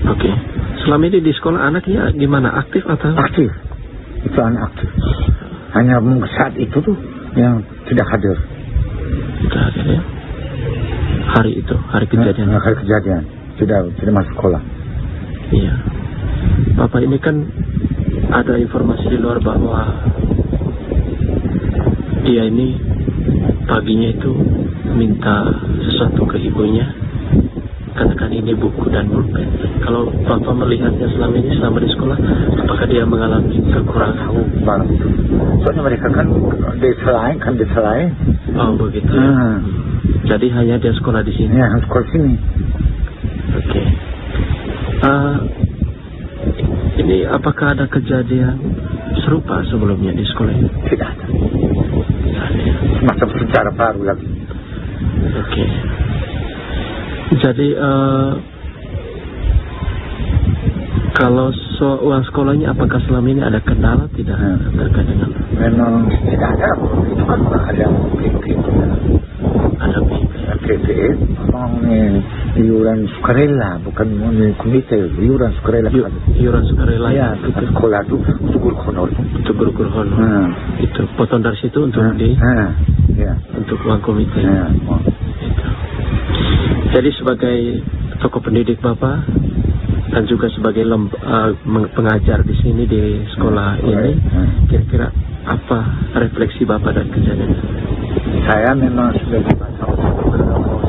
Oke. Selama ini di sekolah anaknya gimana, aktif atau? Aktif, itu anak aktif. Hanya saat itu tuh yang tidak hadir. Tidak hadir ya? Hari kejadian. Hari kejadian tidak masuk sekolah. Iya. Bapak ini kan ada informasi di luar bahwa dia ini paginya itu minta sesuatu ke ibunya, katakan ini buku dan pulpen. Kalau Bapak melihatnya selama ini, selama di sekolah, apakah dia mengalami kekurangan? Bang, soalnya mereka kan di selain. Oh begitu ya. Jadi hanya dia sekolah di sini? Ya, sekolah sini. Oke. Ini apakah ada kejadian serupa sebelumnya di sekolah ini? Tidak ada. Macam secara baru lagi. Oke. Jadi kalau uang sekolahnya apakah selama ini ada kendala tidak terkait dengan? Memang tidak ada. Itu kan ada PP. Ada PP. Iuran sukarela, bukan komite, iuran sukarela. Iuran sukarela ya, untuk sekolah itu untuk guru honor. Untuk guru honor. Itu potong dari situ untuk untuk uang komite. Itu. Jadi sebagai tokoh pendidik Bapak dan juga sebagai pengajar di sini di sekolah ini, kira-kira apa refleksi Bapak dan kejadian? Saya memang sudah dibaca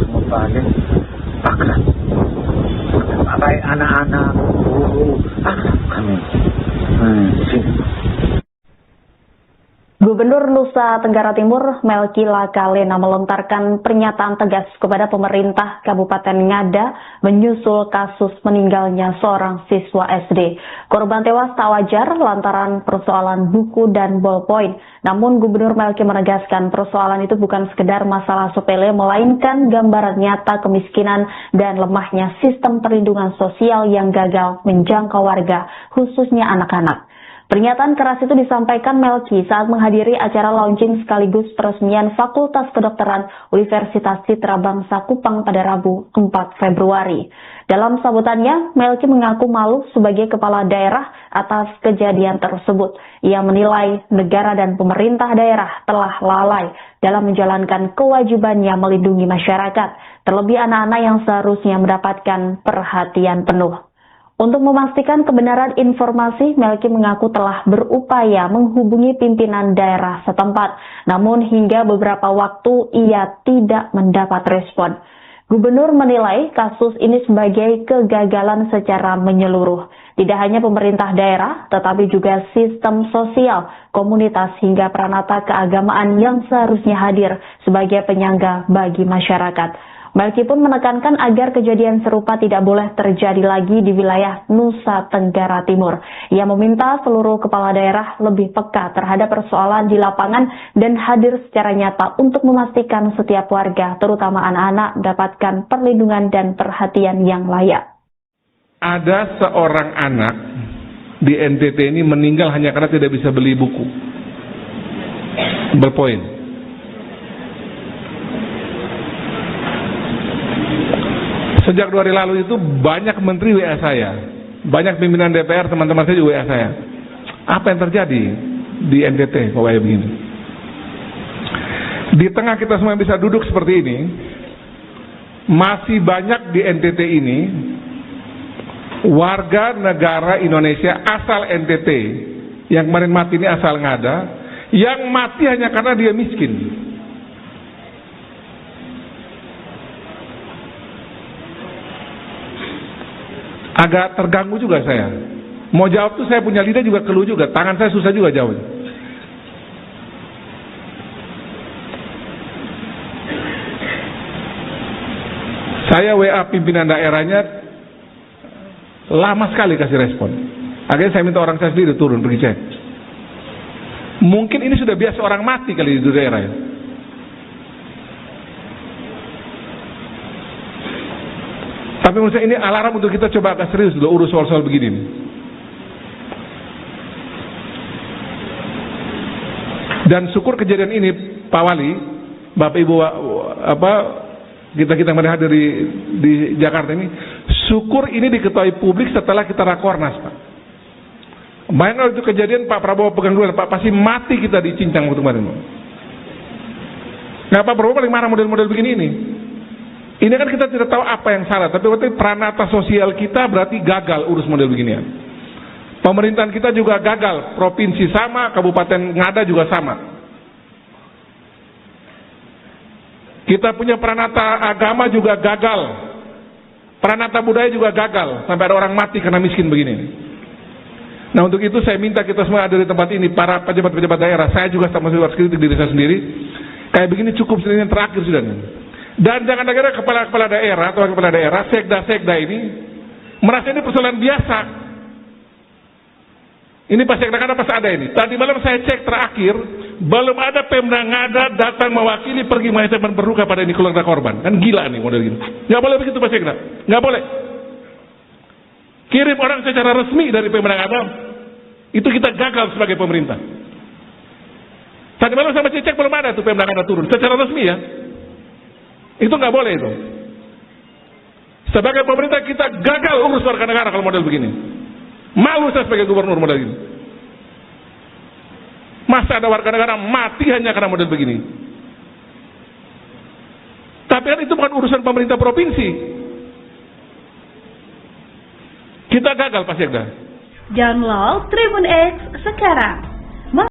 semua balik akrab. Baik anak-anak, guru, akrab kami. Gubernur Nusa Tenggara Timur Melki Lakalena melontarkan pernyataan tegas kepada pemerintah Kabupaten Ngada menyusul kasus meninggalnya seorang siswa SD. Korban tewas tak wajar lantaran persoalan buku dan ballpoint. Namun Gubernur Melki menegaskan persoalan itu bukan sekedar masalah sepele, melainkan gambaran nyata kemiskinan dan lemahnya sistem perlindungan sosial yang gagal menjangkau warga, khususnya anak-anak. Pernyataan keras itu disampaikan Melki saat menghadiri acara launching sekaligus peresmian Fakultas Kedokteran Universitas Citra Bangsa Kupang pada Rabu 4 Februari. Dalam sambutannya, Melki mengaku malu sebagai kepala daerah atas kejadian tersebut. Ia menilai negara dan pemerintah daerah telah lalai dalam menjalankan kewajibannya melindungi masyarakat, terlebih anak-anak yang seharusnya mendapatkan perhatian penuh. Untuk memastikan kebenaran informasi, Melki mengaku telah berupaya menghubungi pimpinan daerah setempat, namun hingga beberapa waktu ia tidak mendapat respon. Gubernur menilai kasus ini sebagai kegagalan secara menyeluruh. Tidak hanya pemerintah daerah, tetapi juga sistem sosial, komunitas hingga peranata keagamaan yang seharusnya hadir sebagai penyangga bagi masyarakat. Melki pun menekankan agar kejadian serupa tidak boleh terjadi lagi di wilayah Nusa Tenggara Timur. Ia meminta seluruh kepala daerah lebih peka terhadap persoalan di lapangan dan hadir secara nyata untuk memastikan setiap warga, terutama anak-anak, mendapatkan perlindungan dan perhatian yang layak. Ada seorang anak di NTT ini meninggal hanya karena tidak bisa beli buku berpoin. Sejak 2 hari lalu itu banyak menteri WA saya, banyak pimpinan DPR, teman-teman saya juga WA saya. Apa yang terjadi di NTT kok kayak begini? Di tengah kita semua bisa duduk seperti ini, masih banyak di NTT ini warga negara Indonesia asal NTT yang kemarin mati ini asal Ngada, yang mati hanya karena dia miskin. Agak terganggu juga saya. Mau jawab tuh saya punya lidah juga keluh juga, tangan saya susah juga jawab. Saya WA pimpinan daerahnya lama sekali kasih respon. Akhirnya saya minta orang saya sendiri turun pergi cek. Mungkin ini sudah biasa orang mati kali di daerah ya. Tapi menurut saya ini alarm untuk kita coba agak serius dulu urus soal-soal begini. Dan syukur kejadian ini, Pak Wali, Bapak Ibu, kita yang hadir di Jakarta ini, syukur ini diketahui publik setelah kita rakornas, Pak. Bayangkan itu kejadian Pak Prabowo pegang dulu, Pak, pasti mati kita di cincang waktu kemarin. Nah, Pak Prabowo paling marah model-model begini ini. Ini kan kita tidak tahu apa yang salah, tapi berarti peranata sosial kita berarti gagal urus model beginian. Pemerintahan kita juga gagal, provinsi sama, Kabupaten Ngada juga sama. Kita punya peranata agama juga gagal, peranata budaya juga gagal, sampai ada orang mati karena miskin begini. Nah, untuk itu saya minta kita semua ada di tempat ini, para pejabat-pejabat daerah, saya juga sama harus kritik diri saya sendiri, kayak begini cukup yang terakhir sudah. Dan jangan negara kepala daerah atau kepala daerah, sekda ini merasa ini persoalan biasa. Ini pas sekda kan pas ada ini. Tadi malam saya cek terakhir, belum ada Pemda Ngada datang mewakili pergi mengucapkan berduka pada ini keluarga korban. Kan gila nih model gini. Nggak boleh begitu Pak Sekda, nggak boleh. Kirim orang secara resmi dari Pemda Ngada, itu kita gagal sebagai pemerintah. Tadi malam saya cek belum ada tuh Pemda Ngada turun secara resmi ya. Itu nggak boleh itu. Sebagai pemerintah kita gagal urus warga negara kalau model begini. Malu saya sebagai gubernur model ini. Masa ada warga negara mati hanya karena model begini. Tapi kan itu bukan urusan pemerintah provinsi. Kita gagal Pak Sekda. Download Tribun X sekarang.